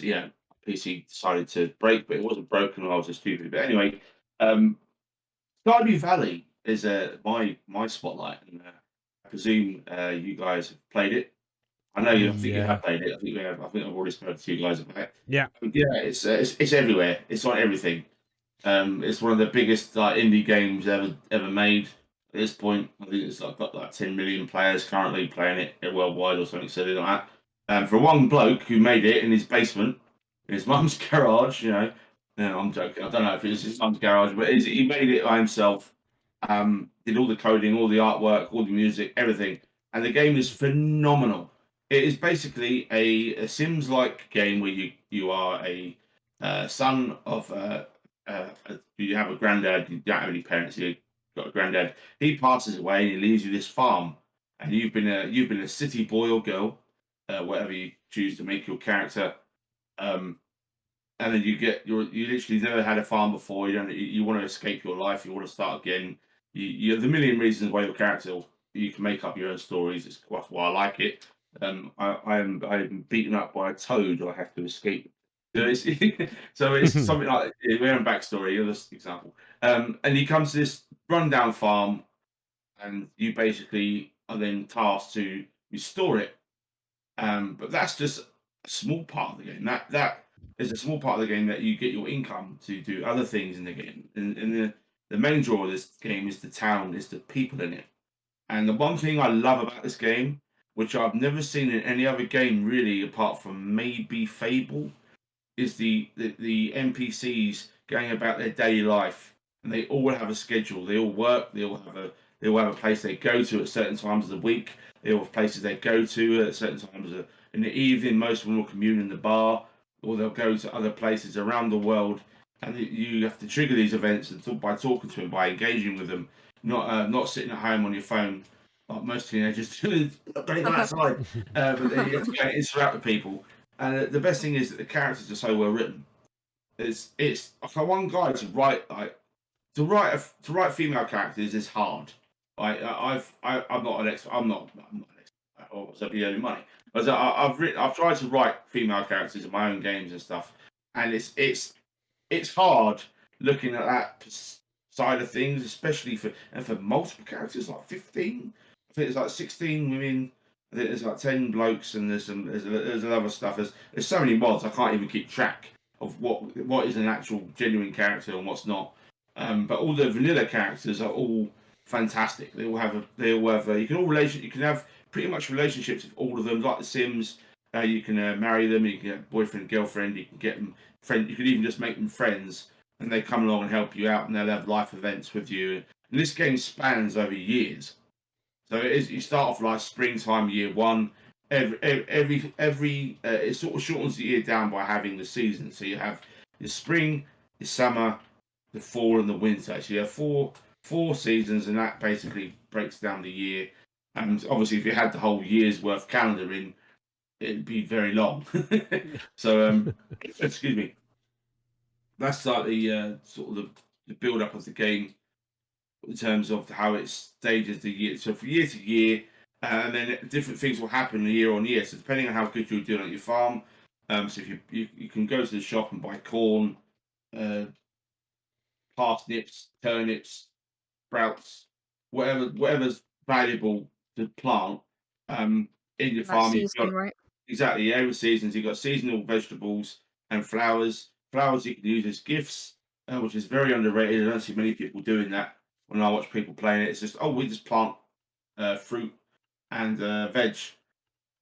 PC decided to break, but it wasn't broken. I was just stupid. But anyway, Stardew Valley is my spotlight, and I presume you guys have played it. I know you. I think you have played it. I think I've already spoken to you guys about it. Yeah. It's everywhere. It's on everything. It's one of the biggest indie games ever made. At this point, I think it's got 10 million players currently playing it worldwide or something silly like that. For one bloke who made it in his basement, in his mum's garage, no, I'm joking. I don't know if it was his mum's garage, but he made it by himself. Did all the coding, all the artwork, all the music, everything, and the game is phenomenal. It is basically a Sims-like game where you are a son of you have a granddad. You don't have any parents. You got a granddad. He passes away and he leaves you this farm, and you've been a city boy or girl, whatever you choose to make your character. And then you literally never had a farm before. You want to escape your life. You want to start again. You have a million reasons why your character. You can make up your own stories. It's quite why I like it. I'm beaten up by a toad. I have to escape. So it's something like we're in backstory. This example, and you come to this rundown farm, and you basically are then tasked to restore it. But that's just a small part of the game. That is a small part of the game that you get your income to do other things in the game. And the main draw of this game is the town, is the people in it. And the one thing I love about this game, which I've never seen in any other game really, apart from maybe Fable, is the NPCs going about their daily life, and they all have a schedule. They all work. They all have a place they go to at certain times of the week. They all have places they go to at certain times in the evening. Most of them will commune in the bar, or they'll go to other places around the world. And you have to trigger these events by talking to them, by engaging with them, not sitting at home on your phone like most teenagers do. Don't go outside, but you have to go and interact with people. And the best thing is that the characters are so well written. It's for one guy to write female characters is hard. I'm not an expert. I'm not an because I'd be earning money. But I've tried to write female characters in my own games and stuff, and it's hard looking at that side of things, especially for multiple characters, like 15. I think it's like 16 women. I think there's like 10 blokes, and there's other stuff. There's so many mods I can't even keep track of what is an actual genuine character and what's not. But all the vanilla characters are all fantastic. They all have you can have pretty much relationships with all of them, like The Sims. You can marry them. You can get boyfriend, girlfriend. You can get them friend. You can even just make them friends, and they come along and help you out, and they'll have life events with you. And this game spans over years, so it is. You start off like springtime, year one. It sort of shortens the year down by having the seasons. So you have the spring, the summer, the fall, and the winter. So you have four seasons, and that basically breaks down the year. And obviously, if you had the whole year's worth calendar in, it'd be very long. So, excuse me. That's like the sort of the build up of the game in terms of how it stages the year. So, from year to year, and then different things will happen year on year. So, depending on how good you're doing at your farm, so if you can go to the shop and buy corn, parsnips, turnips, sprouts, whatever's valuable to plant in your farm. Season, right? Exactly, over seasons. You've got seasonal vegetables and flowers. Flowers you can use as gifts, which is very underrated. I don't see many people doing that. When I watch people playing it, it's just, we just plant fruit and veg.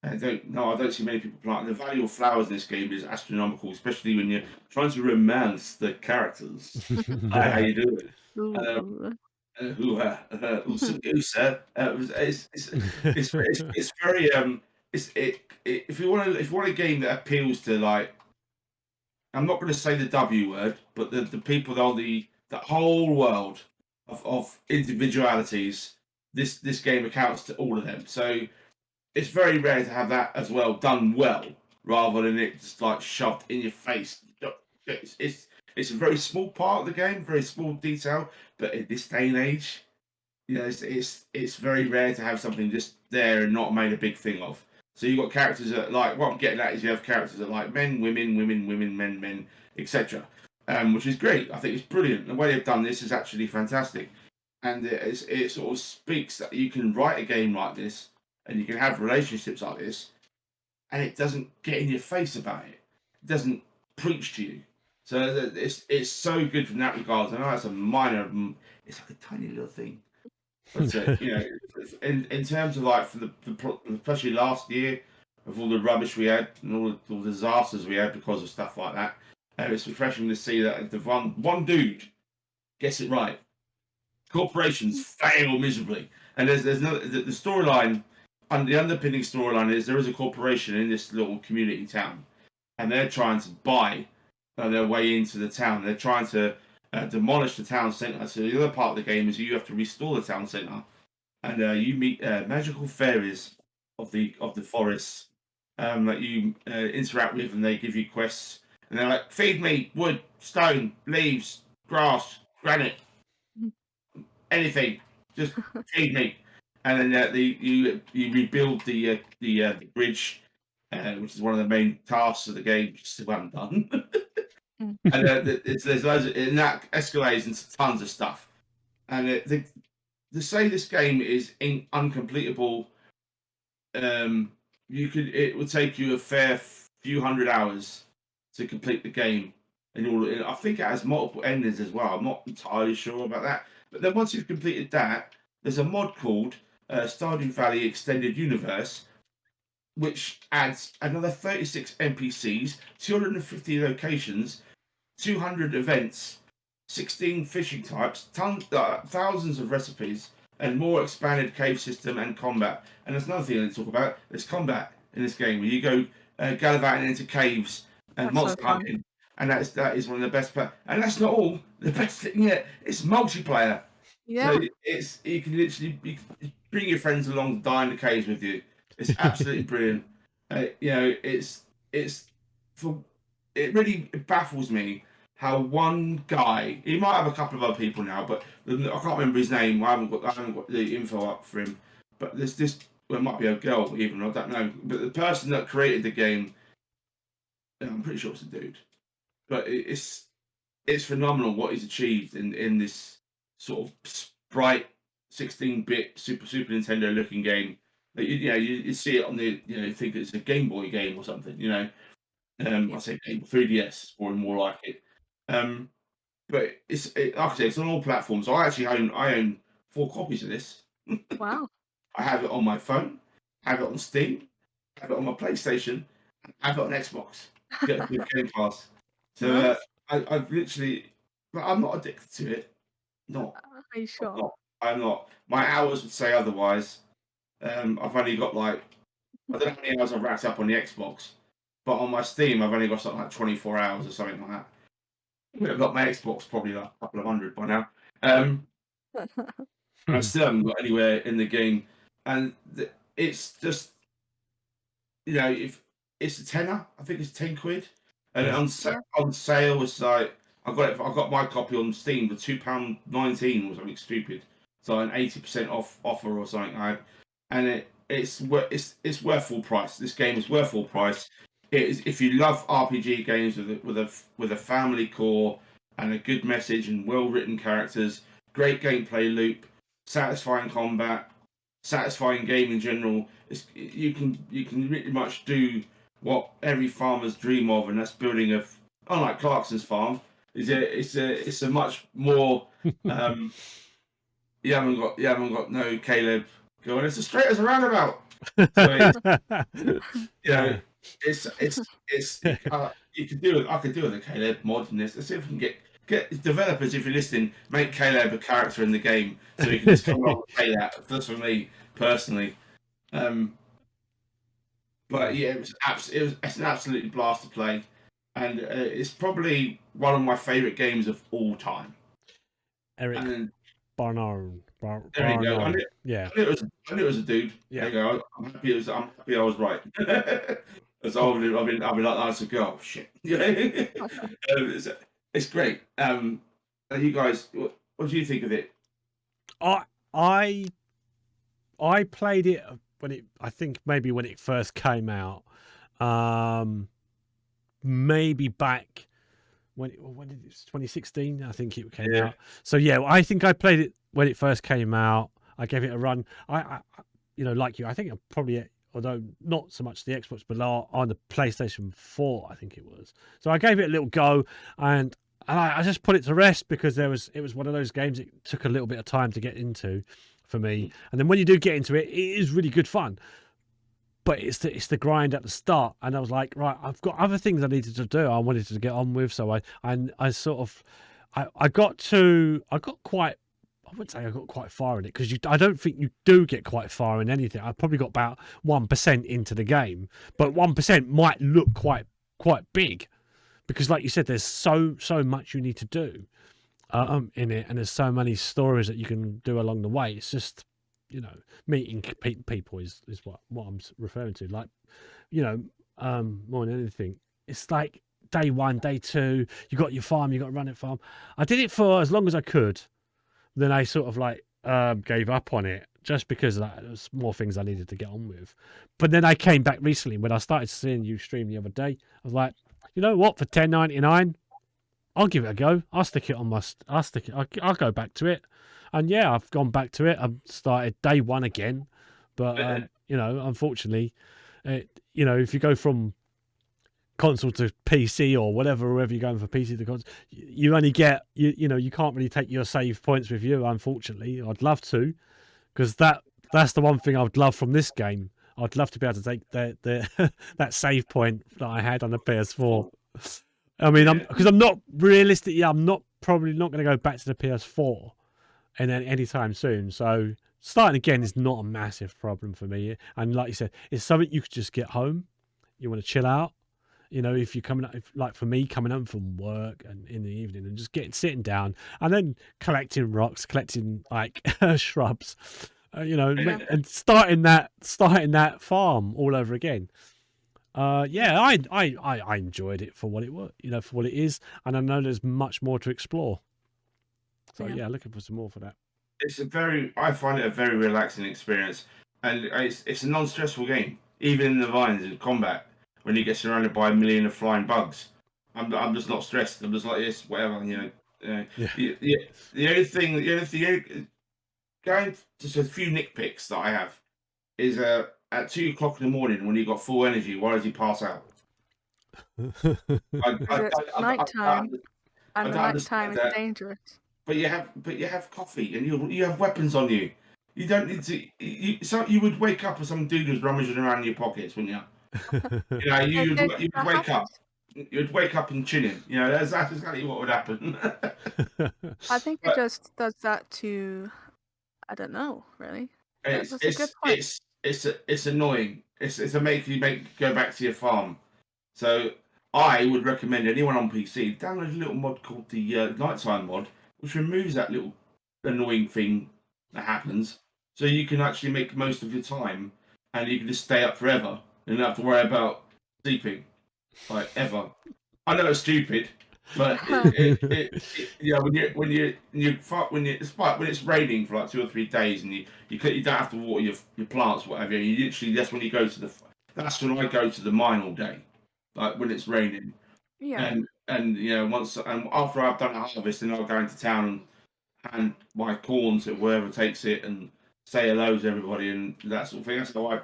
I don't see many people planting. The value of flowers in this game is astronomical, especially when you're trying to romance the characters. Hi, how you doing? It's very if you want a game that appeals to, like, I'm not going to say the W word, but the people on the whole world of individualities, this game accounts to all of them. So it's very rare to have that as well done well, rather than it just like shoved in your face. It's a very small part of the game, very small detail, but in this day and age, it's very rare to have something just there and not made a big thing of. So you've got characters that, like, what I'm getting at is you have characters that like men, women, women, women, men, etc. Which is great. I think it's brilliant. The way they've done this is actually fantastic, and it sort of speaks that you can write a game like this and you can have relationships like this, and it doesn't get in your face about it. It doesn't preach to you. So it's so good from that regard. I know it's a minor, it's like a tiny little thing, but in terms of, like, for especially last year, of all the rubbish we had and all the disasters we had because of stuff like that, it's refreshing to see that the one dude gets it right. Corporations fail miserably, and there's no the storyline, and the underpinning storyline is there is a corporation in this little community town, and they're trying to buy their way into the town. They're trying to demolish the town centre. So the other part of the game is you have to restore the town centre, and you meet magical fairies of the forests that you interact with, and they give you quests. And they're like, feed me wood, stone, leaves, grass, granite, anything, just feed me. And then you rebuild the bridge, which is one of the main tasks of the game, which still haven't done. And there's loads and that escalates into tons of stuff. And to say this game is uncompletable, it would take you a fair few hundred hours to complete the game. And I think it has multiple endings as well. I'm not entirely sure about that. But then once you've completed that, there's a mod called Stardew Valley Extended Universe, which adds another 36 NPCs, 250 locations, 200 events, 16 fishing types, thousands of recipes, and more expanded cave system and combat. And there's another thing I didn't talk about. There's combat in this game where you go gallivanting into caves and monster hunting. And that is one of the best parts. And that's not all. The best thing yet, it's multiplayer. Yeah. So you can literally bring your friends along to die in the caves with you. It's absolutely brilliant. It really baffles me how one guy, he might have a couple of other people now, but I can't remember his name. I haven't got the info up for him. But there's this well, it might be a girl even, I don't know. But the person that created the game, I'm pretty sure it's a dude. But it's phenomenal what he's achieved in this sort of sprite 16-bit Super Nintendo looking game. That you see it on the you think it's a Game Boy game or something. I say 3DS or more like it. But like I say, it's on all platforms. So I actually own 4 copies of this. Wow. I have it on my phone, have it on Steam, have it on my PlayStation, have it on Xbox. Get with Game Pass. So Nice. I've literally, but I'm not addicted to it. Not. Are you sure? I'm not. My hours would say otherwise. I've only got like I don't know how many hours I've racked up on the Xbox, but on my Steam I've only got something like 24 hours or something like that. I've got my Xbox probably like a couple of hundred by now. I still haven't got anywhere in the game, and it's just if it's a tenner, I think it's 10 quid, and on sale it's like I got my copy on Steam for £2.19 or something stupid, so an 80% off offer or something. And it's worth full price. This game is worth full price. It is if you love RPG games with a family core and a good message and well written characters, great gameplay loop, satisfying combat, satisfying game in general. You can pretty much do what every farmer's dream of, and that's building unlike Clarkson's farm. It's a much more you haven't got no Caleb going. It's as straight as a roundabout. So you could do it. I could do with a Caleb mod in this. Let's see if we can get developers, if you're listening, make Caleb a character in the game so he can just come along and play that. That's for me personally. But yeah, it's an absolutely blast to play, and it's probably one of my favourite games of all time. Eric Barnard. There you go. I knew it was a dude. Yeah. There you go. I'm happy I was right. As I've been like that's a girl. Shit. It's great. You guys, what do you think of it? I played it I think maybe when it first came out. Maybe back when it was 2016, I think it came out. So yeah, I think I played it when it first came out. I gave it a run. I like you, I think I probably, although not so much the Xbox, but on the PlayStation 4, I think it was. So I gave it a little go, and I just put it to rest because it was one of those games it took a little bit of time to get into for me. And then when you do get into it, it is really good fun. But it's the grind at the start, and I was like, right, I've got other things I needed to do. I wanted to get on with, so I got quite. I wouldn't say I got quite far in it because I don't think you do get quite far in anything. I probably got about 1% into the game, but 1% might look quite big because, like you said, there's so much you need to do in it, and there's so many stories that you can do along the way. It's just meeting people is what I'm referring to. Like, more than anything, it's like day 1, day 2. You got your farm, you got to run it farm. I did it for as long as I could. Then I sort of like gave up on it just because there was more things I needed to get on with. But then I came back recently when I started seeing you stream the other day. I was like, you know what? For $10.99, I'll give it a go. I'll stick it on my. I'll go back to it. And yeah, I've gone back to it. I've started day 1 again, but unfortunately, if you go from console to PC or wherever you're going for PC to console, you only get you can't really take your save points with you. Unfortunately, I'd love to, because that's the one thing I would love from this game. I'd love to be able to take the that save point that I had on the PS4. I mean, because I'm not realistic. Yeah, I'm probably not going to go back to the PS4 and then anytime soon. So starting again is not a massive problem for me. And like you said, it's something you could just get home. You want to chill out. If you're coming up, like for me, coming home from work and in the evening and just sitting down and then collecting rocks, collecting like shrubs, and starting that farm all over again. I enjoyed it for what it was, for what it is, and I know there's much more to explore. So yeah, looking for some more for that. I find it a very relaxing experience. and it's a non-stressful game. Even in the vines in combat, when you get surrounded by a million of flying bugs, I'm just not stressed. I'm just like this, whatever, you know. Yeah. The only thing, going to just a few nitpicks that I have is at 2 o'clock in the morning when you got full energy, why does he pass out? I Because it's nighttime, and the don't nighttime understand is that. dangerous. But you have coffee and you have weapons on you. You don't need to. You would wake up and some dude was rummaging around in your pockets, wouldn't you? You know, you'd That wake up. happens. You'd wake up and chilling. You know, that's exactly what would happen. I think it But just does that to, I don't know, really. it's That's a good point. it's annoying. It's to make you go back to your farm. So I would recommend anyone on PC download a little mod called the nighttime mod, which removes that little annoying thing that happens, so you can actually make most of your time, and you can just stay up forever and not have to worry about sleeping, like ever. I know it's stupid, but yeah, when it's raining for like 2 or 3 days and you don't have to water your plants, whatever. You literally that's when you go to that's when I go to the mine all day, like when it's raining. Yeah. And you know once and after I've done a harvest, then I'll go into town and hand my corn to wherever takes it and say hello to everybody and that sort of thing. That's how I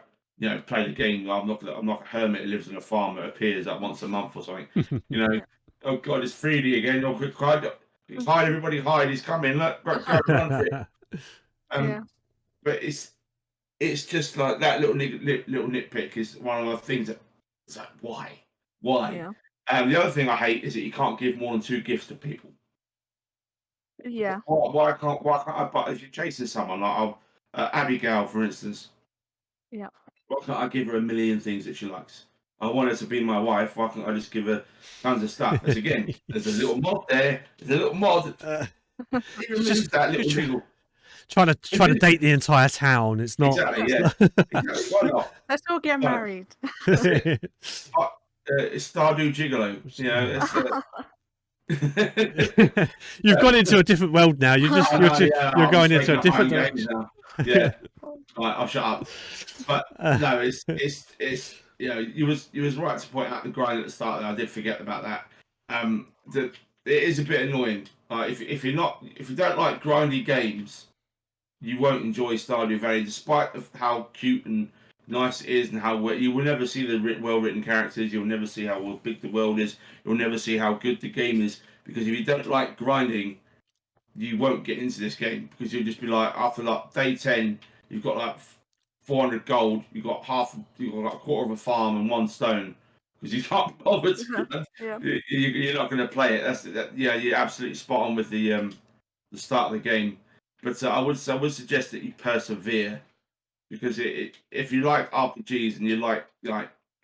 play the game. I'm not a hermit who lives on a farm that appears like once a month or something. You know, oh God, it's Freedy again. Oh, quick, hide, everybody, hide! He's coming. Look, go run for it. Yeah. But it's just like that little nitpick is one of the things that it's like why. Yeah. The other thing I hate is that you can't give more than 2 gifts to people. Yeah. Why can't I? But if you're chasing someone like Abigail, for instance, Yeah. why can't I give her a million things that she likes? I want her to be my wife. Why can't I just give her tons of stuff? As again, there's a little mod there. There's a little mod. It removes that little niggle. Trying to date the entire town. It's not Exactly. Yeah. Exactly. Why not? Let's all get married. It's Stardew Gigolo. You know, You've gone into a different world now. You're going into a different direction now. Yeah. Right, I'll shut up. But no, it's you was right to point out the grind at the start. I did forget about that. It is a bit annoying. If you don't like grindy games, you won't enjoy Stardew Valley, despite of how cute and nice it is, and how you will never see the well-written characters. You'll never see how big the world is. You'll never see how good the game is. Because if you don't like grinding, you won't get into this game because you'll just be like after like day 10, you've got like 400 gold. You've got like a quarter of a farm and 1 stone because you can't bother. Yeah. You're not going to play it. Yeah, you're absolutely spot on with the start of the game. But I would suggest that you persevere because if you like RPGs and you like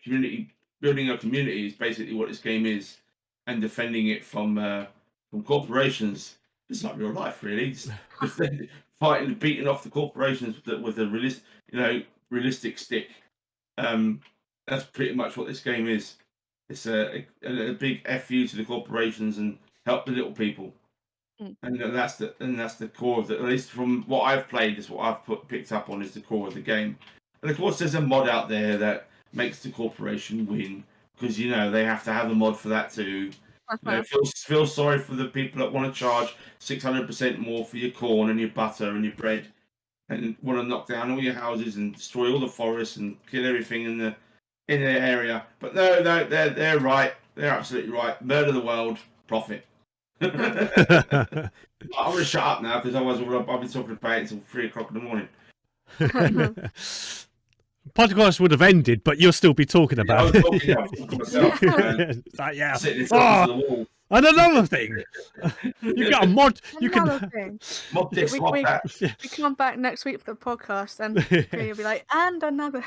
community building a community is basically what this game is, and defending it from corporations. It's like real life, really. Just fighting, beating off the corporations with a realistic stick. That's pretty much what this game is. It's a big fu to the corporations and help the little people. And that's the core of the, at least from what I've played, is what I've picked up on is the core of the game. And of course, there's a mod out there that makes the corporation win because they have to have a mod for that too. Feel sorry for the people that want to charge 600% more for your corn and your butter and your bread, and want to knock down all your houses and destroy all the forests and kill everything in the area. But no, they're right. They're absolutely right. Murder the world, profit. I'm going to shut up now because otherwise I'll be talking about it until 3 o'clock in the morning. Podcast would have ended, but you'll still be talking about it. Talking myself. Yeah. Sitting to the wall. And another thing, you got a mod. You can mod this, mod that. We come back next week for the podcast, and you'll be like, and another.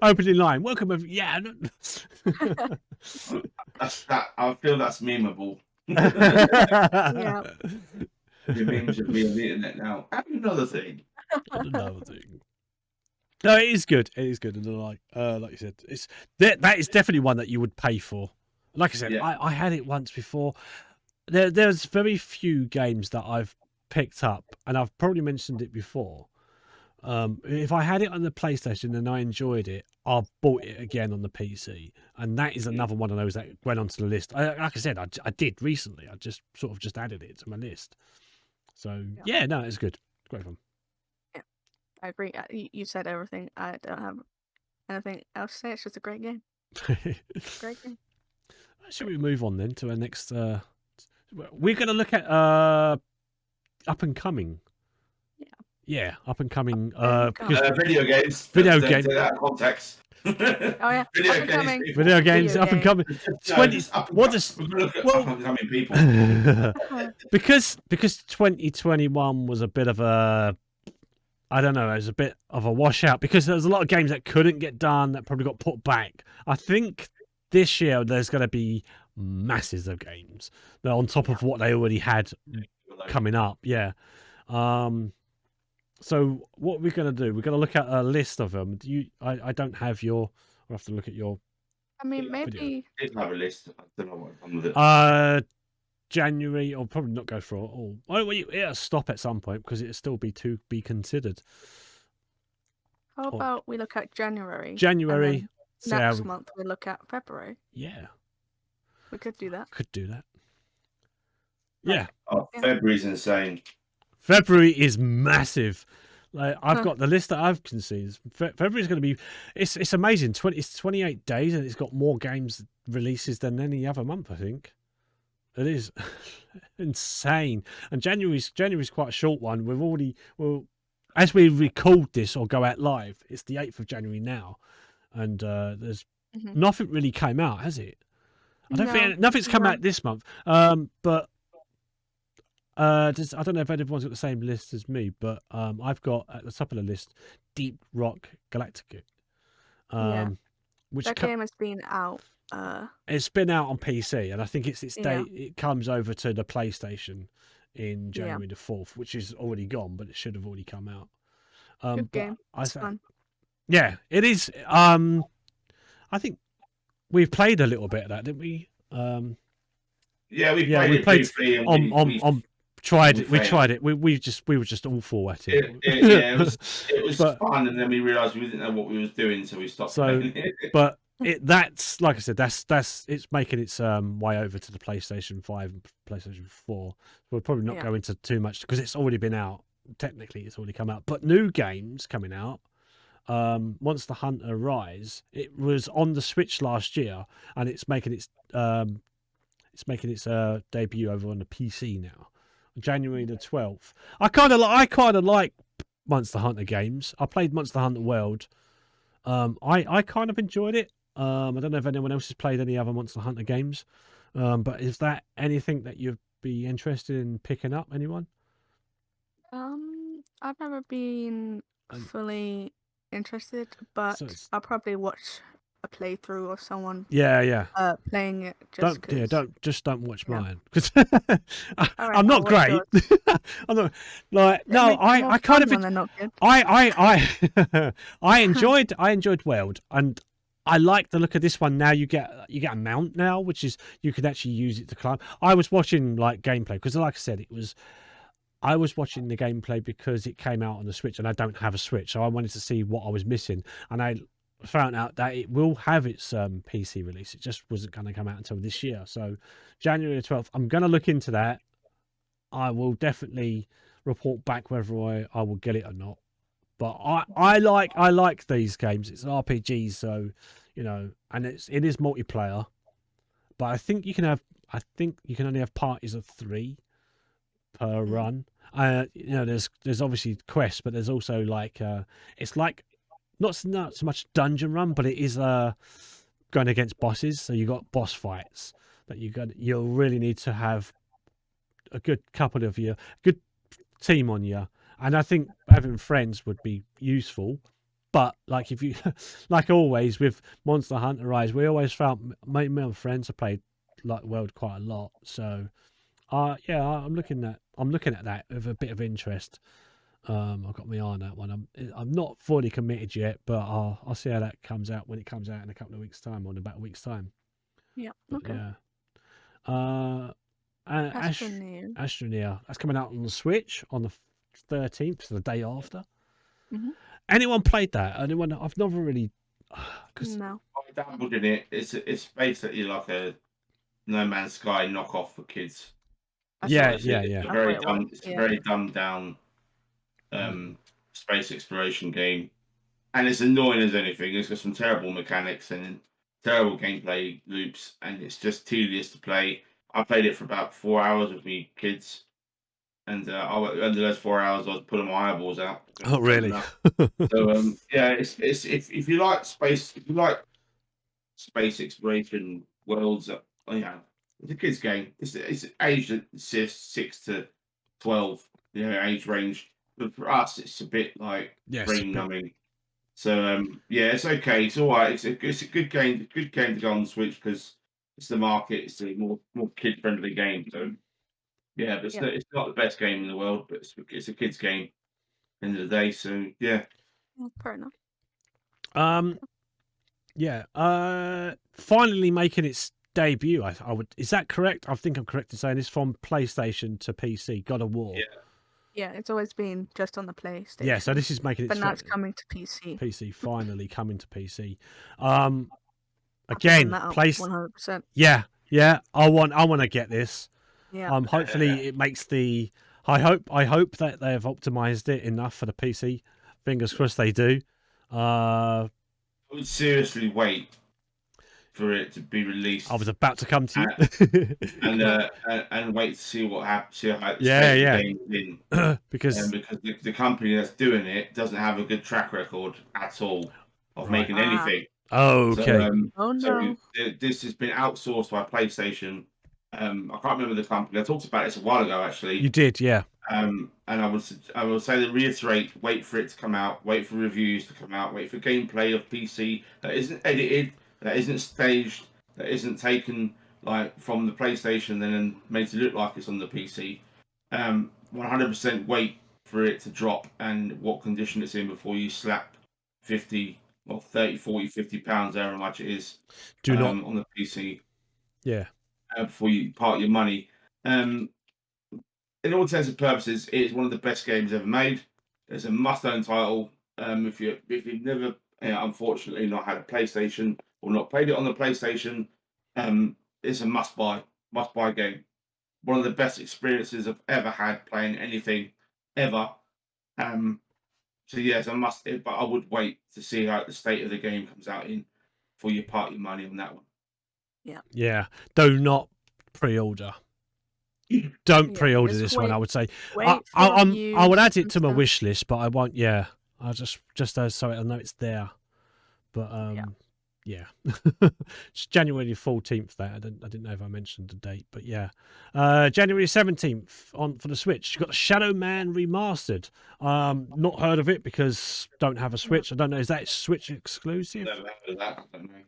Opening line. Welcome. Yeah. That's that. I feel that's memeable. Yeah. The memes will be on the internet now. And another thing. No, it is good. It is good, and like you said, that is definitely one that you would pay for. Like I said, yeah. I had it once before. There's very few games that I've picked up, and I've probably mentioned it before, If I had it on the PlayStation and I enjoyed it, I bought it again on the PC, and that is another one of those that went onto the list. Like I said, I did recently. I just sort of just added it to my list. So yeah, no, it's good. Great fun. Yeah, I agree. You said everything. I don't have anything else to say. It's just a great game. Great game. Should we move on then to our next? We're going to look at up and coming. Yeah, up and coming. Video games. Video games. Take that context. Oh yeah, Video games, up and coming. 20. What does? Up and coming people. because 2021 was a bit of a. I don't know. It was a bit of a washout because there's a lot of games that couldn't get done that probably got put back. I think this year there's going to be masses of games that on top of what they already had coming up. Yeah. So what we're going to do, we're going to look at a list of them. I don't have your. I'll have to look at your. I mean, maybe. I did have a list. I don't know what I'm with it. January, or probably not go for it all. Oh, it'll stop at some point because it'll still be to be considered. How about we look at January? January. Next month we look at February. Yeah. We could do that. Yeah. Oh, February's insane. February is massive. Like I've got the list that I've conceived. February's going to be. It's amazing. It's 28 days and it's got more games releases than any other month. I think. It is insane. And January's quite a short one. As we record this or go out live, it's the 8th of January now, and there's nothing really came out, has it? I don't think nothing's come out this month. But I don't know if everyone's got the same list as me, but I've got at the top of the list Deep Rock Galactica. Which that game has been out. It's been out on PC, and I think its date. It comes over to the PlayStation in January the 4th, which is already gone, but it should have already come out. Good game. It's fun. Yeah, it is. I think we've played a little bit of that, didn't we? Yeah, we played on. Tried it. We tried it. We were just awful at it. It was fun, and then we realised we didn't know what we was doing, so we stopped playing it. But that's like I said, that's it's making its way over to the PlayStation 5 and PlayStation 4. We'll probably not go into too much because it's already been out. Technically, it's already come out. But new games coming out. Monster Hunter Rise. It was on the Switch last year, and it's making its debut over on the PC now. January the 12th. I kind of like Monster Hunter games. I played Monster Hunter World. I kind of enjoyed it. I don't know if anyone else has played any other Monster Hunter games. But is that anything that you'd be interested in picking up? Anyone? I've never been fully interested, but I'll probably watch a playthrough or someone playing it. Don't watch mine because I'm not great. I'm not like I kind of I enjoyed World, and I like the look of this one. Now you get a mount now, which is you can actually use it to climb. I was watching like gameplay because, like I said, I was watching the gameplay because it came out on the Switch, and I don't have a Switch, so I wanted to see what I was missing, and I found out that it will have its PC release. It just wasn't going to come out until this year. So January the 12th, I'm going to look into that. I will definitely report back whether I will get it or not. But I like these games. It's RPGs, so and it is multiplayer. But I think you can only have parties of 3 per run. There's obviously quests, but there's also like it's like not so much dungeon run, but it is going against bosses. So you got boss fights that you'll really need to have a good couple of you, good team on you. And I think having friends would be useful. But like if you, like always with Monster Hunter Rise, we always found me and friends have played like World quite a lot. So, I'm looking at that with a bit of interest. I've got my eye on that one. I'm not fully committed yet, but I'll see how that comes out when it comes out in a couple of weeks' time, or in about a week's time. Yeah. Okay. Yeah. Astroneer. That's coming out on the Switch on the 13th, so the day after. Anyone played that? Anyone? I've never really. No. I dabbled in it. It's basically like a No Man's Sky knockoff for kids. Yeah. It's a very dumbed down space exploration game, and it's annoying as anything. It's got some terrible mechanics and terrible gameplay loops, and it's just tedious to play. I played it for about 4 hours with me kids, and under those 4 hours, I was pulling my eyeballs out. Oh, really? So yeah, it's if you like space exploration worlds, yeah, it's a kids game. It's aged 6 to 12, age range. But for us, it's a bit like brain numbing. So yeah, it's okay. It's all right. It's a good game. Good game to go on the Switch because it's the market. It's a more kid friendly game. So yeah, but it's not the best game in the world, but it's a kids game. End of the day. So yeah. Fair enough. Yeah. Finally making its debut. I would. Is that correct? I think I'm correct in saying this from PlayStation to PC. God of War. Yeah, it's always been just on the PlayStation. Yeah, so this is making it. But now it's coming to PC. PC finally coming to PC. Again, PlayStation. 100%. Yeah. I want to get this. Yeah. Hopefully it makes the. I hope that they've optimized it enough for the PC. Fingers crossed they do. I would seriously wait for it to be released. I was about to come to you. and wait to see what happens. See how the game in. because the company that's doing it doesn't have a good track record at all of making anything. Oh, okay. So this has been outsourced by PlayStation. I can't remember the company. I talked about this a while ago, actually. You did, yeah. And I will say to reiterate: wait for it to come out. Wait for reviews to come out. Wait for gameplay of PC that isn't edited, that isn't staged, that isn't taken like from the PlayStation and then made to look like it's on the PC. 100% wait for it to drop and what condition it's in before you slap 50 or 30, 40, 50 pounds, however much it is, on the PC. Yeah. Before you part your money. In all intents and purposes, it is one of the best games ever made. It's a must-own title. If you've never, unfortunately, not had a PlayStation or not played it on the PlayStation, it's a must-buy game. One of the best experiences I've ever had playing anything ever. So yes, but I would wait to see how the state of the game comes out in before you part your money on that one. Yeah. Do not pre-order. Don't pre-order this one. I would say. I would add it to my wish list, but I won't. Yeah, I'll just so I know it's there. But yeah. It's January 14th. That I didn't know if I mentioned the date, but yeah, January 17th for the Switch. You got Shadow Man Remastered. Not heard of it because don't have a Switch. I don't know. Is that Switch exclusive? Never heard of that. I don't know.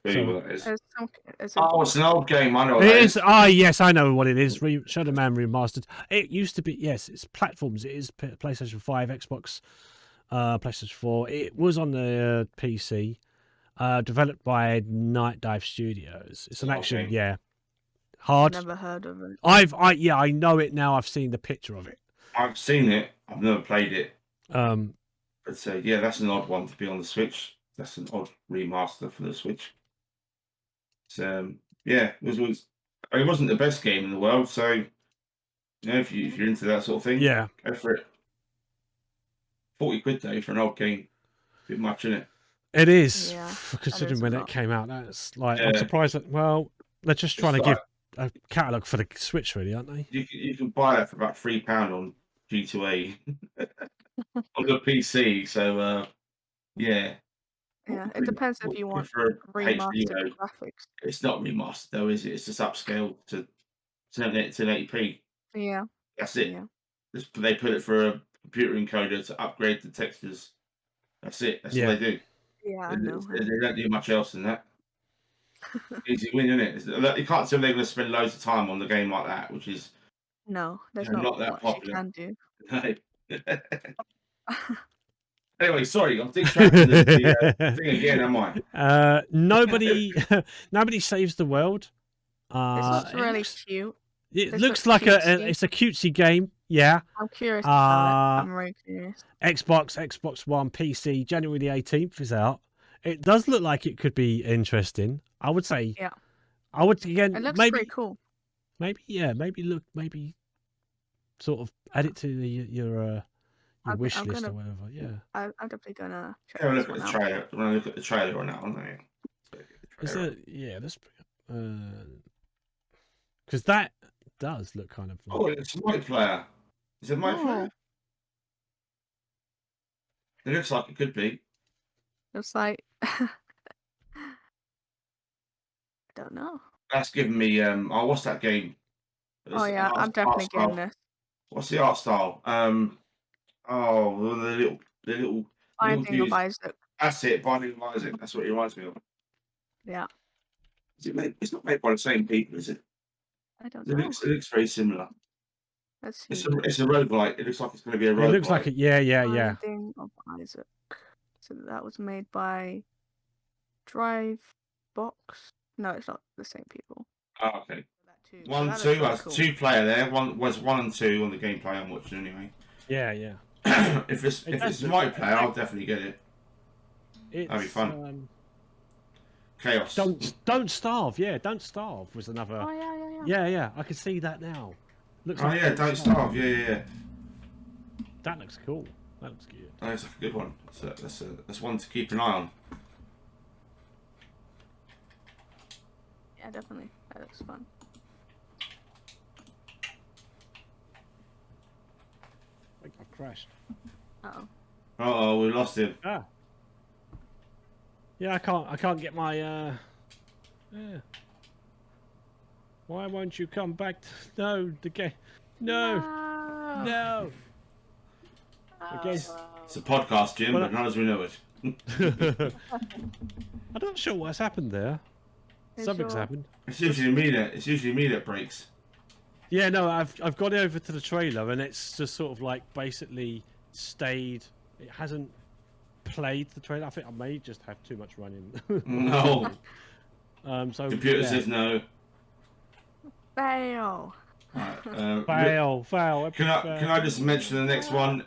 It's an old game. I know it is. Yes, I know what it is. Shadow Man Remastered. It used to be. Yes, it's platforms. It is PlayStation 5, Xbox, PlayStation 4. It was on the PC. Developed by Night Dive Studios. It's an action. Okay. Yeah. Hard. Never heard of it. I know it now. I've seen the picture of it. I've seen it. I've never played it. But yeah, that's an odd one to be on the Switch. That's an odd remaster for the Switch. So yeah, it wasn't the best game in the world. So if you're into that sort of thing, yeah, go for it. £40 though for an old game, a bit much, isn't it? It is, considering when it came out. That's like I'm surprised that. Well, they're just trying to give a catalogue for the Switch, really, aren't they? You can buy that for about £3 on G2A on the PC. So yeah. Yeah, it depends if you want remastered graphics. It's not remastered though, is it? It's just upscaled to 1080p. Yeah. That's it. Yeah. They put it for a computer encoder to upgrade the textures. That's it. That's what they do. Yeah, I know. They don't do much else than that. Easy win, isn't it? You can't tell they're going to spend loads of time on the game like that, which is there's not that much popular. You can do. No. Anyway, sorry, I'm distracted the thing again, am I? Nobody saves the world. This looks really cute. It looks like it's a cutesy game. Yeah. I'm curious about it. I'm very curious. Xbox One, PC, January the 18th is out. It does look like it could be interesting. I would say. Yeah. I would again. It looks maybe. pretty cool. Maybe maybe sort of add it to your wish list or whatever. Yeah. I'm definitely gonna check Yeah, this look at one the out. trailer. When I look at the trailer on that one, Is it? Yeah, that's because that does look kind of. Oh, it's multiplayer. Is it multiplayer? Oh, It looks like it could be. it's like I don't know. That's giving me oh, what's that game? Oh yeah, I'm definitely getting this. What's the art style? Oh, the little Binding of dudes. Isaac. That's it, Binding of Isaac. That's what it reminds me of. Yeah. Is it made? It's not made by the same people, is it? I don't It know. looks very similar. Let's see. It's a roguelike. It looks like it's going to be a roguelike. It looks like it. Yeah. Binding of Isaac. So that was made by Drive Box. No, it's not the same people. Oh, okay. That too. One, that two. looks really That's cool. 2 player there. One and 2 on the gameplay I'm watching anyway. Yeah. if it's multiplayer, I'll definitely get it. That'd be fun. Chaos. Don't starve. Yeah, don't starve was another. Oh Yeah. I can see that now. Looks Oh like yeah, don't starve. Yeah. That looks cool. That looks good. That's a good one. That's one to keep an eye on. Yeah, definitely. That looks fun. I think I crashed. Oh, we lost him. Ah. Yeah, I can't get my Yeah. Why won't you come back to the game? No. Okay. It's a podcast, Jim, but not as we know it. I'm not sure what's happened there. Something's happened. It's usually me that breaks. Yeah, no, I've got over to the trailer and it's just sort of like basically stayed. It hasn't played the trailer. I think I may just have too much running. No. So Computer says no. Fail. Right, fail. Can I just mention the next one?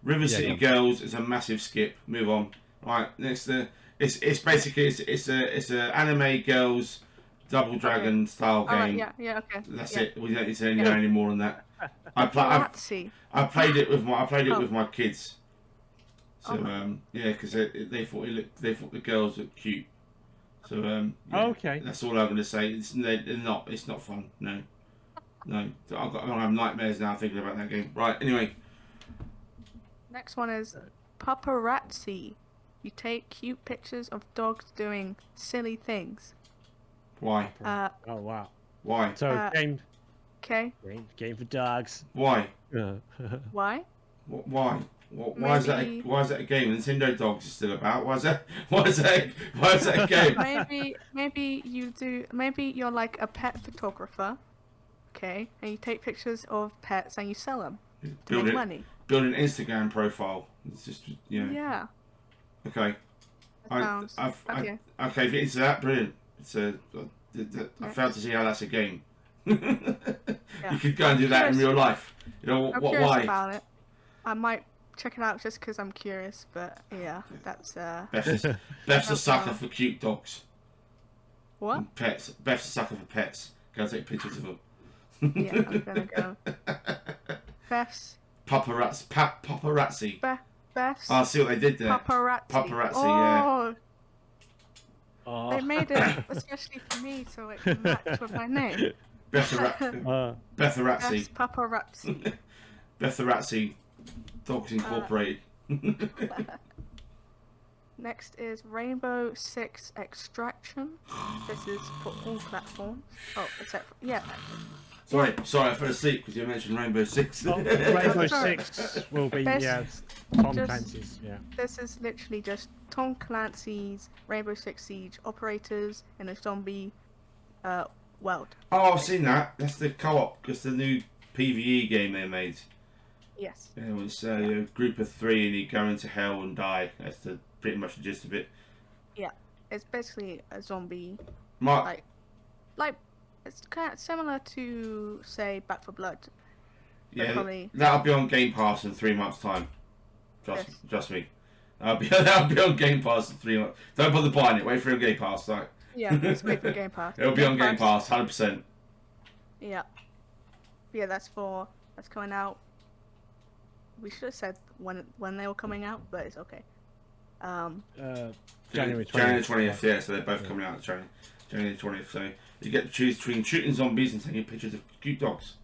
River City Girls is a massive skip. Move on. Right, next. It's basically it's a anime girls Double Dragon style game. Yeah, okay. That's it. We don't need to know any more than that. I played it with my kids. So because they thought the girls looked cute. So okay. That's all I'm going to say. It's not fun. No. I have nightmares now thinking about that game. Right. Anyway. Next one is Paparazzi. You take cute pictures of dogs doing silly things. Why? Oh wow. Why? So game. Okay. Game for dogs. Why? Why? Why? Why is that a game? Nintendo Dogs is still about. Why is that a game? Maybe you're like a pet photographer, okay, and you take pictures of pets and you sell them to make money. Build an Instagram profile. It's just Yeah. Okay. Okay. Okay, if you're into that, brilliant. I failed to see how that's a game. You could go and do that in real life. You know I'm curious about it. I might check it out just because I'm curious, but yeah, that's Beth's a sucker for cute dogs. What? And pets. Beth's a sucker for pets. Go take pictures of them. Yeah, I'm gonna go. Beth's Paparazzi. Beth's. Oh, see what they did there. Paparazzi. Yeah. Oh. They made it especially for me, so it can match with my name. Betharazzi. Beth's Paparazzi. Betharazzi. Dogs Incorporated. Next is Rainbow Six Extraction. This is for all platforms. Oh, except for, Sorry, I fell asleep because you mentioned Rainbow Six. Rainbow Six will be Tom Clancy's. Yeah. This is literally just Tom Clancy's Rainbow Six Siege operators in a zombie world. Oh, I've seen that. That's the co-op. Because the new PvE game they made. Yes. It was a group of 3 and you go into hell and die. That's pretty much the gist of it. Yeah, it's basically a zombie. Like it's kind of similar to say Back 4 Blood. Yeah, probably... that'll be on Game Pass in 3 months' time. Trust me. That'll be on Game Pass in 3 months. Don't bother buying it. Wait for a Game Pass. Like. Yeah, let's wait for Game Pass. It'll be on Game Pass, 100%. Yeah. Yeah, that's coming out. We should have said when they were coming out, but it's okay. January 20th. January 20th, yeah, so they're both coming out January 20th. So you get to choose between shooting zombies and taking pictures of cute dogs.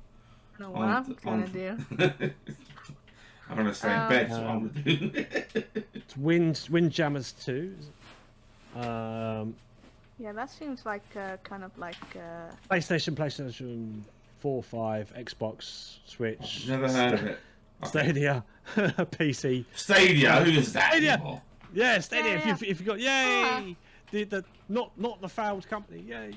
I don't know what I'm gonna do. I'm gonna stay in bed, so I'm gonna do. It's Windjammers 2. Yeah, that seems like kind of like PlayStation 4, 5, Xbox, Switch. Never heard of it. Stadia, PC. Stadia, who is that? Stadia. Anymore? Yeah, Stadia. Yeah. If you got yay, the not the failed company, yay.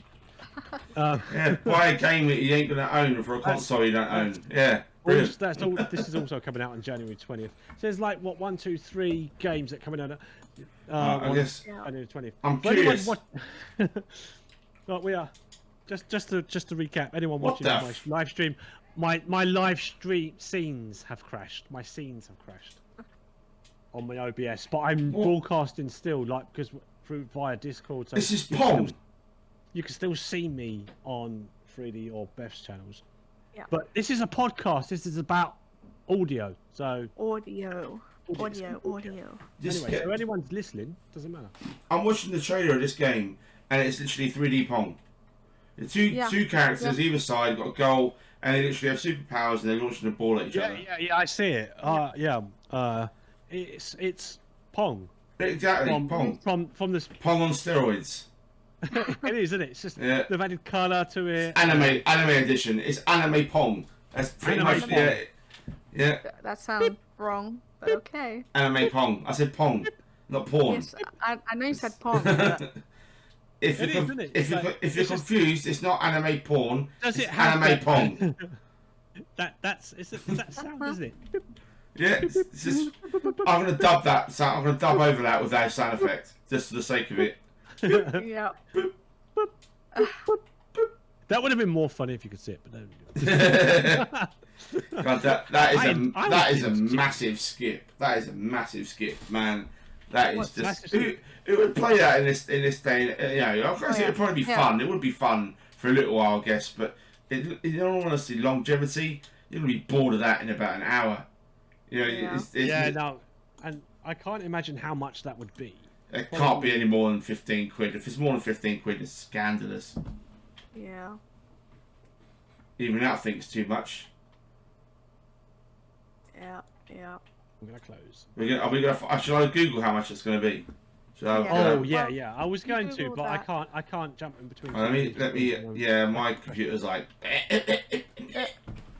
Yeah, buy a game that you ain't gonna own for a console you don't own. Yeah. That's all. This is also coming out on January 20th. So there's like 1, 2, 3 games that coming out. I guess. January 20th. I'm curious. Well, we are. Just to recap. Anyone What watching my live stream, my live stream scenes have crashed. My scenes have crashed on my OBS, but I'm broadcasting still, like because via Discord. So This is Pong. You can still see me on Freedy or Beth's channels. Yeah. But this is a podcast. This is about audio. So audio. Anyway, so anyone's listening, doesn't matter. I'm watching the trailer of this game, and it's literally 3D Pong. The two characters either side got a goal, and they literally have superpowers, and they're launching a ball at each other. Yeah, I see it. It's Pong. Exactly, Pong. From this. Pong on steroids. It is, isn't it? It's just they've added colour to it. Anime edition. It's anime Pong. That's pretty much yeah. That sounds wrong, but okay. Anime Pong. I said Pong, not porn. Yes, I know you said Pong. But... If you're confused, it's not anime porn. Does it's it have anime Pong? That's that sound, isn't it? Yeah, it's just, I'm gonna dub that sound. I'm gonna dub over that with that sound effect, just for the sake of it. Yeah. That would have been more funny if you could see it, but there we go. God, that is a massive skip. That is a massive skip, man. That is just who would play that in this day. Of course, it would probably be fun. It would be fun for a little while, I guess. But in all honesty, longevity, you're gonna be bored of that in about an hour. No, and I can't imagine how much that would be. It can't be any more than 15 quid. If it's more than 15 quid, it's scandalous. Yeah. Even that thinks too much. Yeah. I'm gonna close. Should I Google how much it's gonna be? Yeah. I was going to, but I can't jump in between. Let me. Yeah, my computer's like.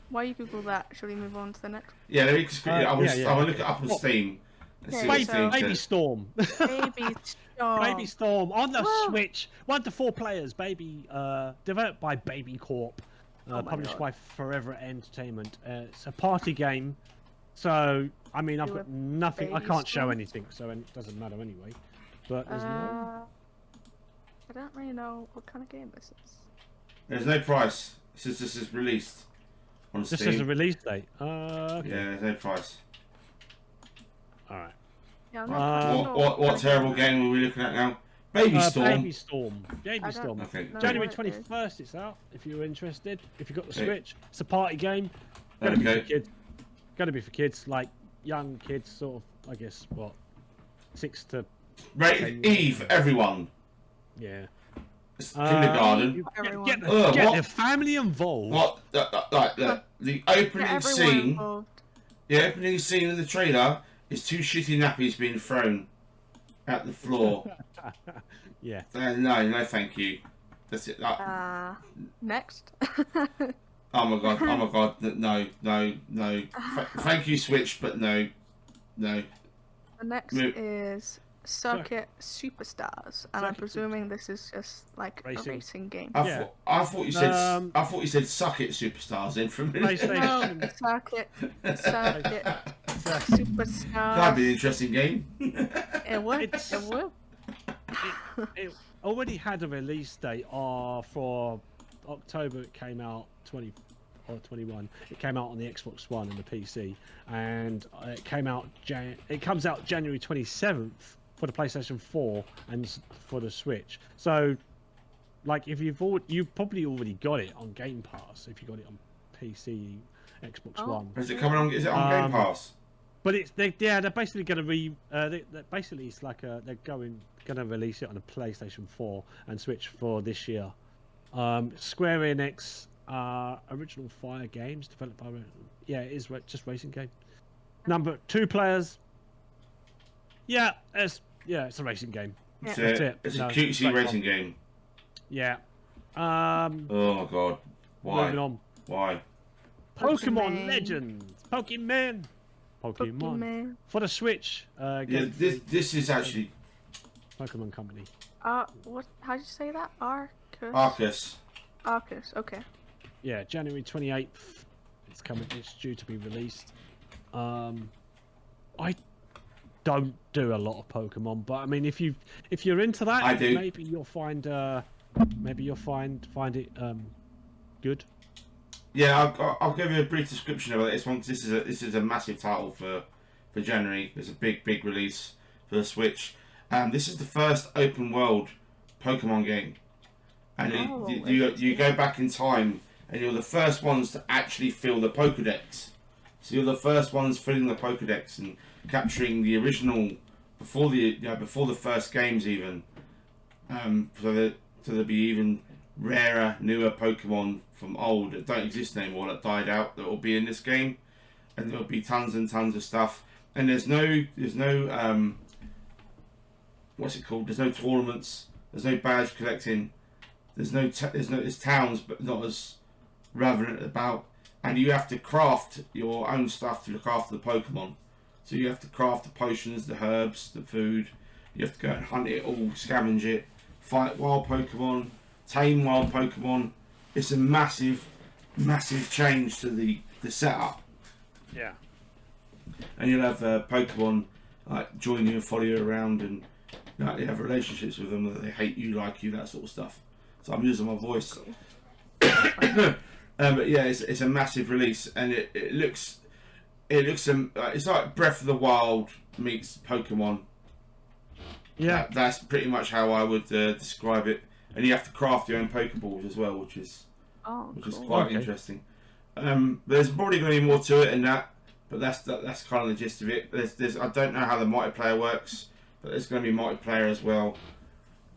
Why you Google that? Should we move on to the next? Yeah, let me just. I will look it up on Steam. Baby Storm. Baby Storm. Baby Storm on the Switch. 1 to 4 players. Developed by Baby Corp. Published by Forever Entertainment. It's a party game. So I mean, I've got nothing. I can't show anything, so it doesn't matter anyway. But there's no. I don't really know what kind of game this is. There's no price. This is released on Steam. This is a release date. Okay. Yeah, there's no price. Alright. Yeah, what terrible game are we looking at now? Baby Storm. Baby Storm. Okay. January 21st it's out, if you're interested. If you've got the Switch. It's a party game. Gotta be for kids, like young kids, sort of, I guess, 6 to... Rated E for everyone. Yeah. Kindergarten. Get the family involved. What? The opening scene... Involved. The opening scene of the trailer is 2 shitty nappies being thrown at the floor. Yeah. No, thank you. That's it. Next. Oh my god, no. Thank you, Switch, but no. The next is Circuit Superstars, and I'm presuming this is just like a racing game. I thought you said Suck It Superstars in for a minute. No, Circuit Superstars. That'd be an interesting game. It would. It already had a release date for October. It came out or 21. It came out on the Xbox One and the PC, and it came out. It comes out January 27th for the PlayStation 4 and for the Switch. So, like, if you've probably already got it on Game Pass if you got it on PC, Xbox One. Is it coming on? Is it on Game Pass? But they're basically going to basically it's like they're going to release it on a PlayStation 4 and Switch for this year. Square Enix original Fire games developed by it is just racing game. Number 2 players. It's a racing game. It's a cutesy racing game. Yeah. Oh my god. Why? Moving on. Why? Pokemon Legends. Pokemon for the Switch. This is actually Pokemon Company. What? How do you say that? Arceus. Okay. Yeah, January 28th. It's coming. It's due to be released. I don't do a lot of Pokemon, but I mean, if you're into that, I do. Maybe you'll find it good. Yeah, I'll give you a brief description about this one because this is a massive title for January. It's a big release for the Switch. This is the first open world Pokemon game, and you go back in time, and you're the first ones to actually fill the Pokédex. So you're the first ones filling the Pokédex and capturing the original before the first games even. So there'll be even rarer, newer Pokemon from old that don't exist anymore that died out that will be in this game, and there'll be tons and tons of stuff. And there's no what's it called? There's no tournaments. There's no badge collecting. There's towns, but not as relevant about. And you have to craft your own stuff to look after the Pokemon. So you have to craft the potions, the herbs, the food. You have to go and hunt it all, scavenge it, fight wild Pokemon, tame wild Pokemon. It's a massive change to the setup. Yeah. And you'll have Pokemon like join you and follow you around, and you have relationships with them, that they hate you, like you, that sort of stuff. So I'm using my voice. But yeah, it's a massive release, and it looks it's like Breath of the Wild meets Pokemon. Yeah, that's pretty much how I would describe it. And you have to craft your own Pokeballs as well, which is quite interesting. There's probably going to be more to it than that, but that's kind of the gist of it. I don't know how the multiplayer works, but there's going to be multiplayer as well.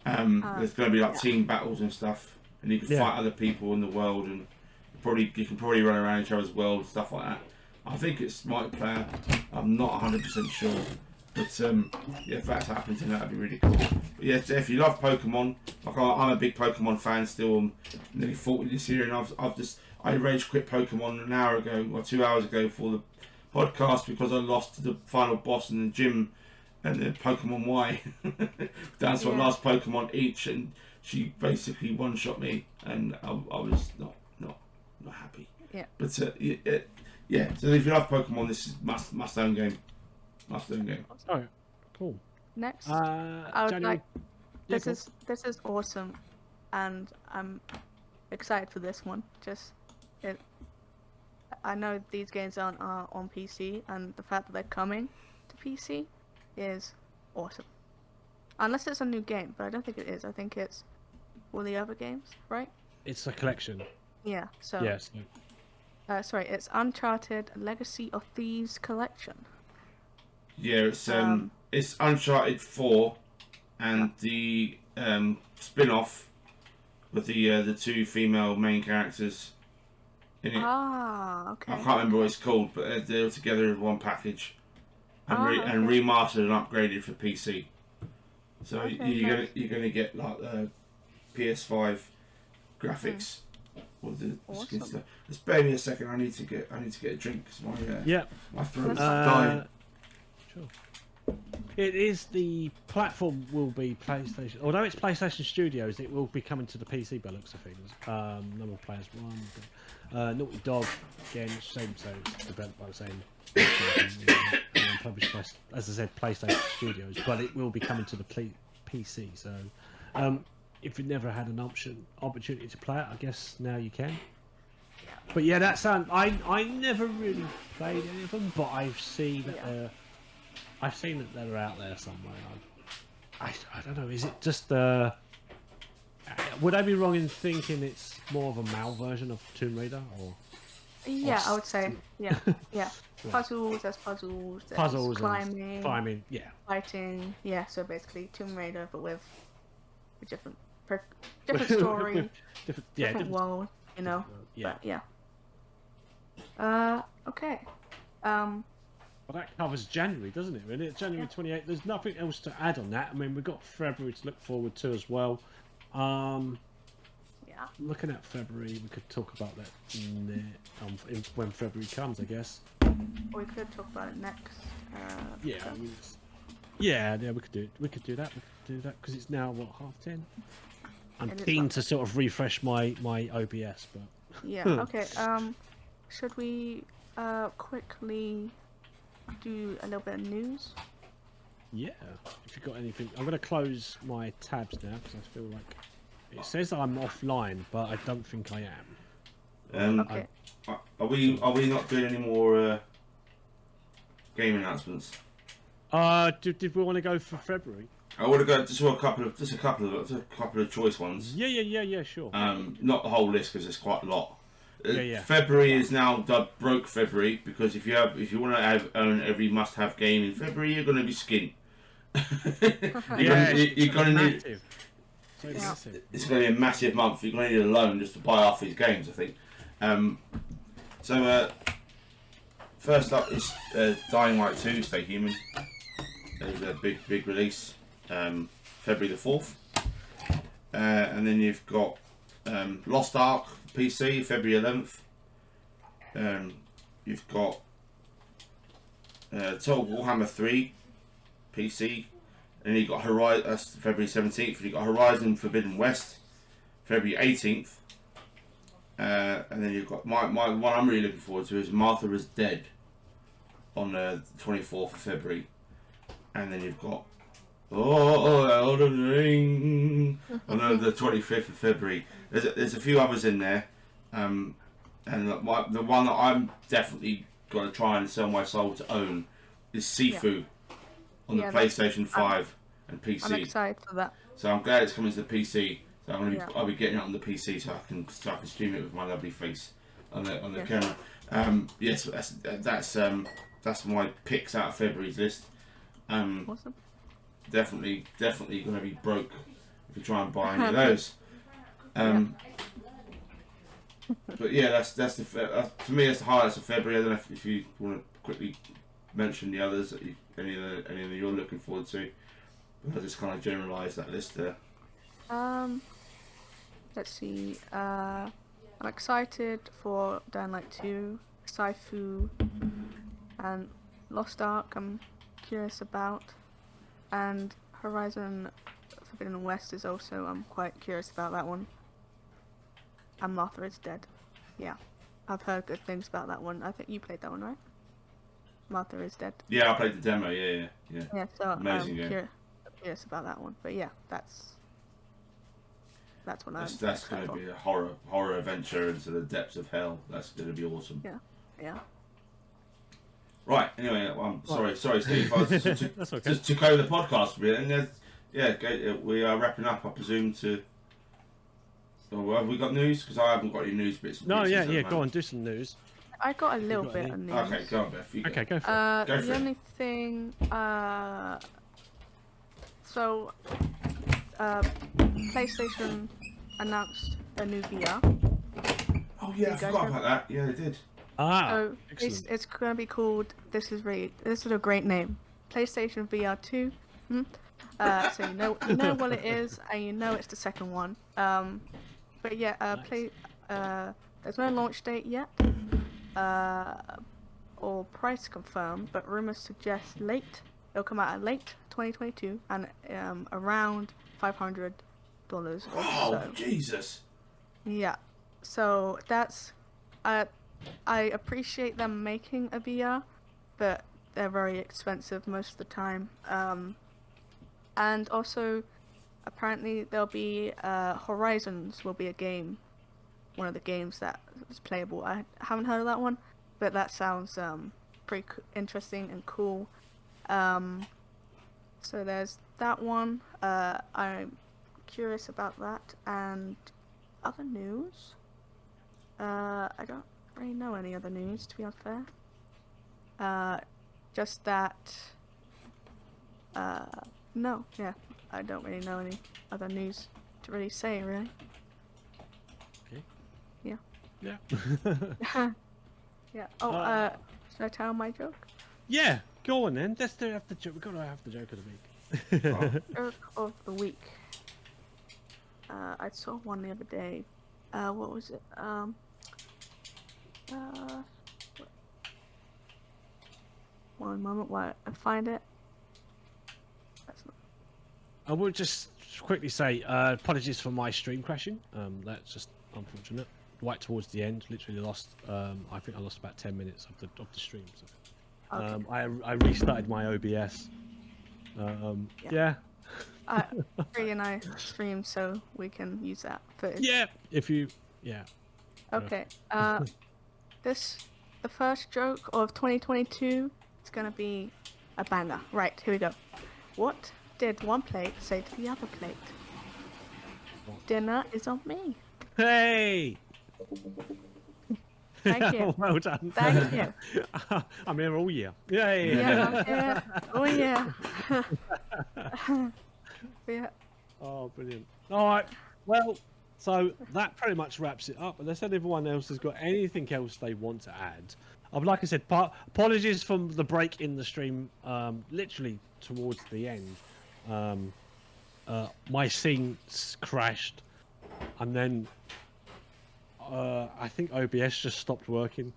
There's going to be like team battles and stuff, and you can fight other people in the world, and you can probably run around each other's world, stuff like that. I think it's multiplayer. I'm not 100% sure, but if that's happening, then that'd be really cool. But yeah, if you love Pokemon, like I'm a big Pokemon fan still. I'm nearly 40 this year, and I rage quit Pokemon an hour ago or 2 hours ago for the podcast because I lost to the final boss in the gym and the Pokemon Y down to my last Pokemon each, and she basically one-shot me, and I was not happy. Yeah. But So if you love Pokemon, this is must own game. Must own game. Oh, cool. Next, I would like. This is awesome, and I'm excited for this one. I know these games aren't on PC, and the fact that they're coming to PC is awesome. Unless it's a new game, but I don't think it is. I think it's all the other games, right? It's a collection. Yeah. So. Yes. Sorry, it's Uncharted Legacy of Thieves Collection. Yeah, it's Uncharted 4 and the spin-off with the two female main characters in it. Okay. I can't remember what it's called, but they're together in one package and remastered and upgraded for PC. So you're gonna get like PS5 graphics. Awesome. Stuff. Just spare me a second. I need to get a drink because my throat's dying. Sure. It is the platform will be PlayStation. Although it's PlayStation Studios, it will be coming to the PC by looks of things. Number of players 1. Naughty Dog again, same. So it's developed by the same. And published by, as I said, PlayStation Studios, but it will be coming to the PC. So. If you never had an opportunity to play it, I guess now you can. But yeah, that sound. I never really played any of them, but I've seen that they're out there somewhere. I don't know. Is it just would I be wrong in thinking it's more of a Mal version of Tomb Raider, or? Yeah, I would say. Yeah, yeah. Right. Puzzles. There's puzzles. There's Puzzles climbing. and climbing. Yeah. Fighting. Yeah. So basically, Tomb Raider, but with a different story, different world. You know. Yeah. But, okay. Well, that covers January, doesn't it? Really, January 28th. There's nothing else to add on that. I mean, we've got February to look forward to as well. Yeah. Looking at February, we could talk about that when February comes, I guess. Or we could talk about it next. Yeah, I mean, yeah, we could do it. We could do that. Because it's now what, 10:30. I'm keen to sort of refresh my OBS, but yeah. Okay. Should we quickly do a little bit of news? yeah. If you've got anything, I'm going to close my tabs now because I feel like it says I'm offline, but I don't think I am. Okay. Are we not doing any more game announcements? Did we want to go for February? I would have got just a couple of choice ones. Yeah, sure. Not the whole list because it's quite a lot. Yeah. February is now dubbed broke February because if you want to own every must-have game in February, you're going to be skint. You're going to need. It's going to be a massive month. You're going to need a loan just to buy half these games, I think. First up is Dying Light 2: Stay Human. There's a big release, February the 4th. And then you've got Lost Ark PC, February 11th. You've got Total Warhammer 3 PC. And you've got Horizon, that's February 17th. You've got Horizon Forbidden West, February 18th. And then you've got my one I'm really looking forward to is Martha is Dead on the 24th of February. And then you've got Elden Ring on the 25th of February. There's a few others in there. And the one that I'm definitely going to try and sell my soul to own is Sifu on the PlayStation 5 and PC. I'm excited for that. So I'm glad it's coming to the PC. So I'll be getting it on the PC so I can stream it with my lovely face on the camera. Yes, that's my picks out of February's list. Awesome. Definitely going to be broke if you try and buy any of those. But yeah, that's for me. That's the highlights of February. I don't know if you want to quickly mention the others that any of that you're looking forward to. But I'll just kind of generalise that list there. Let's see. I'm excited for Dying Light 2, Sifu, and Lost Ark. I'm curious about, and Horizon Forbidden West is also. I'm quite curious about that one. And Martha is Dead. Yeah, I've heard good things about that one. I think you played that one, right? Martha is Dead. Yeah, I played the demo. Yeah. Yeah, so amazing game. Curious about that one. But yeah, that's what that's going to be a horror adventure into the depths of hell. That's going to be awesome. Yeah. Right. Anyway, I'm sorry, Steve. I was That's okay. just took over the podcast a bit, and we are wrapping up. I presume to. So have we got news? Because I haven't got any news bits. No, yeah. Go on, do some news. I got a little bit of news. Okay, go on, Beth. Okay, go for it. The only thing, so, PlayStation announced a new VR. Oh yeah, I forgot about that. Yeah, they did. So excellent. it's going to be called. This is a great name. PlayStation VR 2. So you know what it is, and you know it's the second one. But yeah, Nice. there's no launch date yet, or price confirmed, but rumors suggest it'll come out at late 2022 and around $500 or so. Oh Jesus! Yeah, so that's I appreciate them making a VR, but they're very expensive most of the time. And also, apparently there'll be Horizons will be a game one of the games that is playable. I haven't heard of that one, but that sounds pretty interesting and cool. So there's that one. I'm curious about that. And other news? I don't really know any other news, to be unfair. Just that. No, yeah, I don't really know any other news to really say, really. Okay. Yeah. Yeah. Yeah. Oh, should I tell my joke? Yeah, go on then. Let's have the joke. We've got to have the joke of the week. Joke of the week. I saw one the other day. What was it? One moment while I find it. That's not... I will just quickly say apologies for my stream crashing. That's just unfortunate. Right towards the end, literally lost. I think I lost about 10 minutes of the stream. So. Okay. I restarted my OBS. Yeah. Free and I stream so we can use that footage. Yeah. If you. Yeah. Okay. The first joke of 2022 is gonna be a banger. Right, here we go. What did one plate say to the other plate? Dinner is on me. Hey. Thank you. Well done. Thank you. I'm here all year. Yay. Yeah, I'm here. Oh yeah. Yeah. Oh, brilliant. All right. Well, so that pretty much wraps it up. Unless anyone else has got anything else they want to add. Like I said, apologies for the break in the stream. Literally towards the end, my scene crashed, and then I think OBS just stopped working,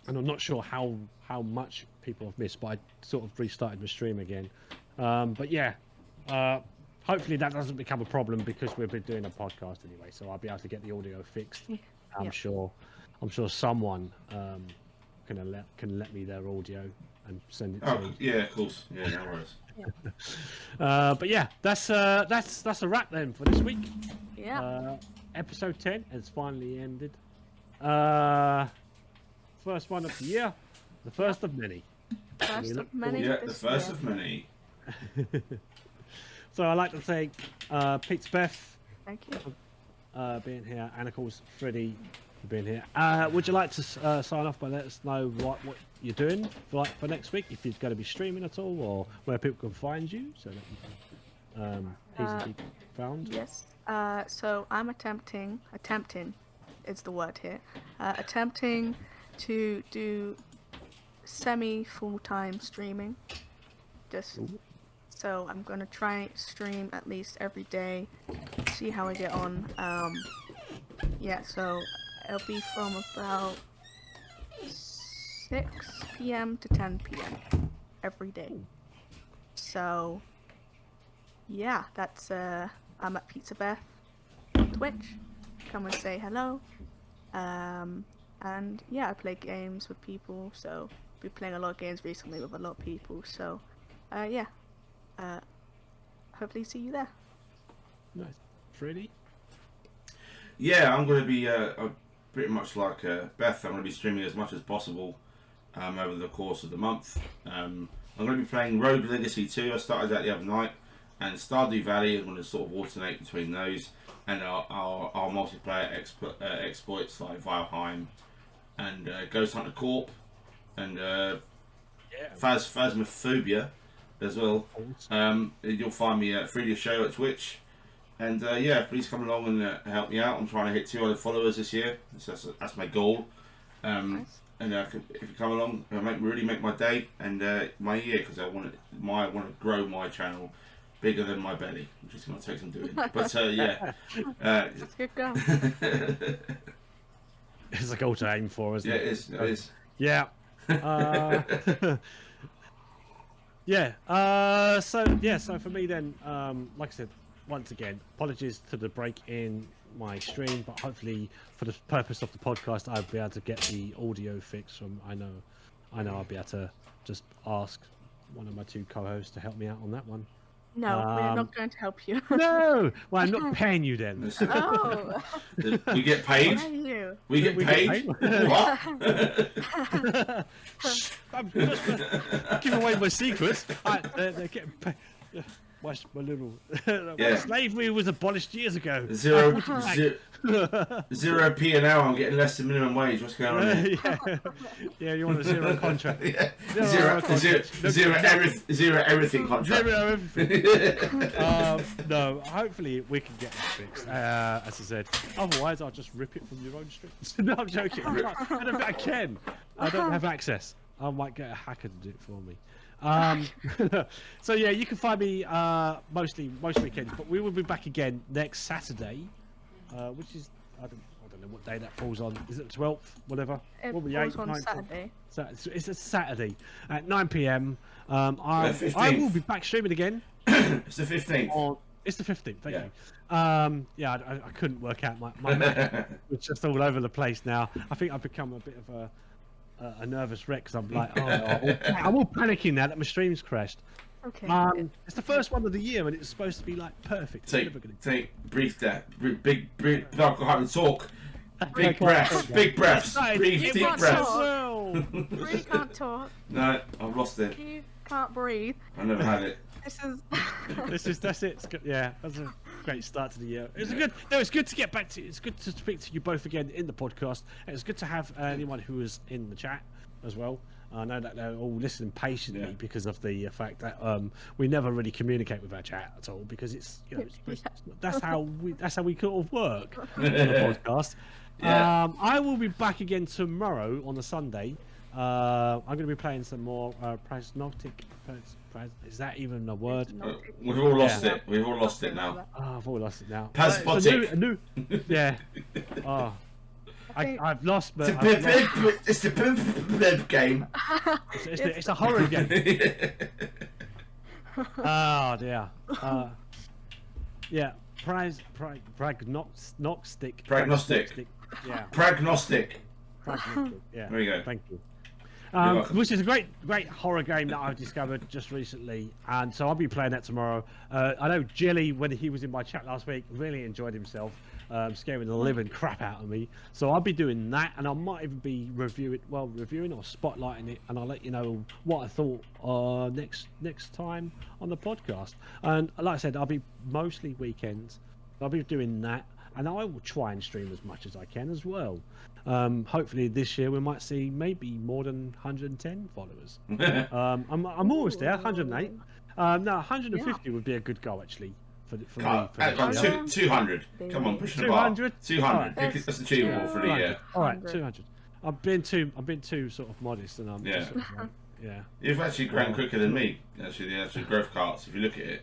and I'm not sure how much people have missed. But I sort of restarted my stream again. But yeah. Hopefully that doesn't become a problem because we've been doing a podcast anyway, so I'll be able to get the audio fixed. I'm sure someone can let me their audio and send it to me. Yeah, of course. Yeah, no worries. But yeah, that's a wrap then for this week. Yeah. Episode 10 has finally ended. First one of the year, the first of many. First of many. Yeah, the first of many. So I'd like to thank PizzaBeth. Thank you. Being here, and of course Freddie for being here. Would you like to sign off by letting us know what you're doing for next week, if you're going to be streaming at all, or where people can find you, so that you can easily be found? Yes. So I'm attempting is the word here. Attempting to do semi full-time streaming. Just. Ooh. So I'm gonna try stream at least every day, see how I get on. Yeah, so it'll be from about 6 p.m. to 10 p.m. every day. So yeah, that's I'm at PizzaBeth on Twitch. Come and say hello. And yeah, I play games with people. So I've been playing a lot of games recently with a lot of people. So yeah. Hopefully see you there. Nice. Freddie? Yeah, I'm going to be pretty much like Beth. I'm going to be streaming as much as possible over the course of the month. I'm going to be playing Rogue Legacy 2. I started that the other night, and Stardew Valley. I'm going to sort of alternate between those and our multiplayer exploits like Valheim and Ghost Hunter Corp and Phasmophobia as well. You'll find me at Freedyshow at Twitch, and yeah, please come along and help me out. I'm trying to hit 200 followers this year, so that's my goal. Nice. And if you come along, it'll really make my day and my year, because I want to grow my channel bigger than my belly, which is going to take some doing. But yeah, that's a good goal. It's a goal to aim for, isn't it? Yeah, it is. Yeah. Yeah. So for me then, like I said, once again, apologies to the break in my stream, but hopefully for the purpose of the podcast, I'll be able to get the audio fixed. I know I'll be able to just ask one of my two co-hosts to help me out on that one. No, we're not going to help you. No, well, I'm not paying you then. Oh. We get paid. You. We get paid. What? I'm just giving away my secrets. They're getting paid. My little slavery was abolished years ago. Zero P an hour. I'm getting less than minimum wage. What's going on here? Yeah, you want a zero contract. Yeah. Zero Everything contract. Zero everything. No, hopefully we can get this fixed. As I said, otherwise I'll just rip it from your own streams. No, I'm joking. I don't think I can. I don't have access. I might get a hacker to do it for me. So yeah, you can find me most weekends, but we will be back again next Saturday, which is I don't know what day that falls on. Is it 12th? Whatever. It what falls on Saturday. So it's a Saturday at 9 p.m. I will be back streaming again. It's the 15th. It's the 15th. Thank you. Yeah, I couldn't work out my math. It's just all over the place now. I think I've become a bit of a nervous wreck because I'm like, I'm all panicking now that my stream's crashed. Okay. It's the first one of the year and it's supposed to be like perfect. Breathe that. Big. I can't talk. Big breaths. Big breaths. Breathe deep breaths. You can't talk. No, I've lost it. You can't breathe. I never had it. That's it. It's good. Yeah, that's a great start to the year. It's good to get back to. It's good to speak to you both again in the podcast. It's good to have anyone who is in the chat as well. I know that they're all listening patiently because of the fact that we never really communicate with our chat at all because it's that's how we kind of work on the podcast. Yeah. I will be back again tomorrow on a Sunday. I'm going to be playing some more Pragnostic. Is that even a word? We've all lost it. We've all lost it now. Oh, I've all lost it now. Paspotic. Yeah. Oh. I've lost. It's the pimp game. It's a horror game. Oh dear. Yeah. Pragnostic. Yeah. Pragnostic. Yeah. There you go. Thank you. Which is a great horror game that I've discovered just recently, and so I'll be playing that tomorrow. I know Jelly, when he was in my chat last week, really enjoyed himself, scaring the living crap out of me. So I'll be doing that, and I might even be reviewing or spotlighting it, and I'll let you know what I thought next time on the podcast. And like I said, I'll be mostly weekends. I'll be doing that, and I will try and stream as much as I can as well. Hopefully this year we might see maybe more than 110 followers. I'm almost there, 108. No, 150 would be a good goal actually for me. 200. Come on, push the bar. 200. That's achievable for the year. All right, 200. I've been too sort of modest, and I'm just sort of like, You've actually grown quicker than me. Actually, the actual growth charts. If you look at it,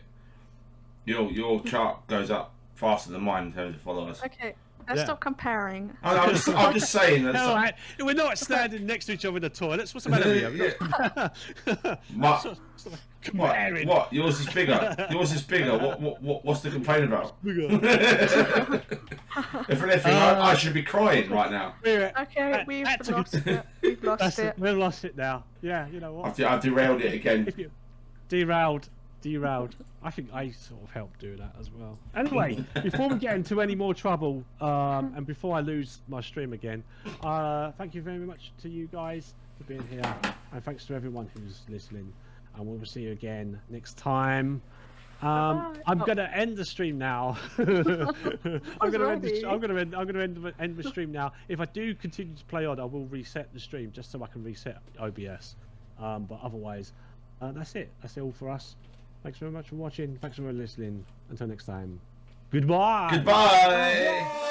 your chart goes up faster than mine in terms of followers. Okay. Let's stop comparing. I'm just saying that. No, we're not standing next to each other in the toilets. What's the matter with you? Comparing. What? Yours is bigger. What's the complaint about? If anything, I should be crying right now. Okay, we've lost it. We've lost it. We've lost it now. Yeah, you know what? I've derailed it again. Derailed. I think I sort of helped do that as well. Anyway, before we get into any more trouble, and before I lose my stream again, thank you very much to you guys for being here, and thanks to everyone who's listening. And we'll see you again next time. I'm gonna end the stream now. I'm gonna end the stream now. If I do continue to play on, I will reset the stream just so I can reset OBS. But otherwise, that's it. That's all for us. Thanks very much for watching. Thanks for listening. Until next time. Goodbye. Goodbye.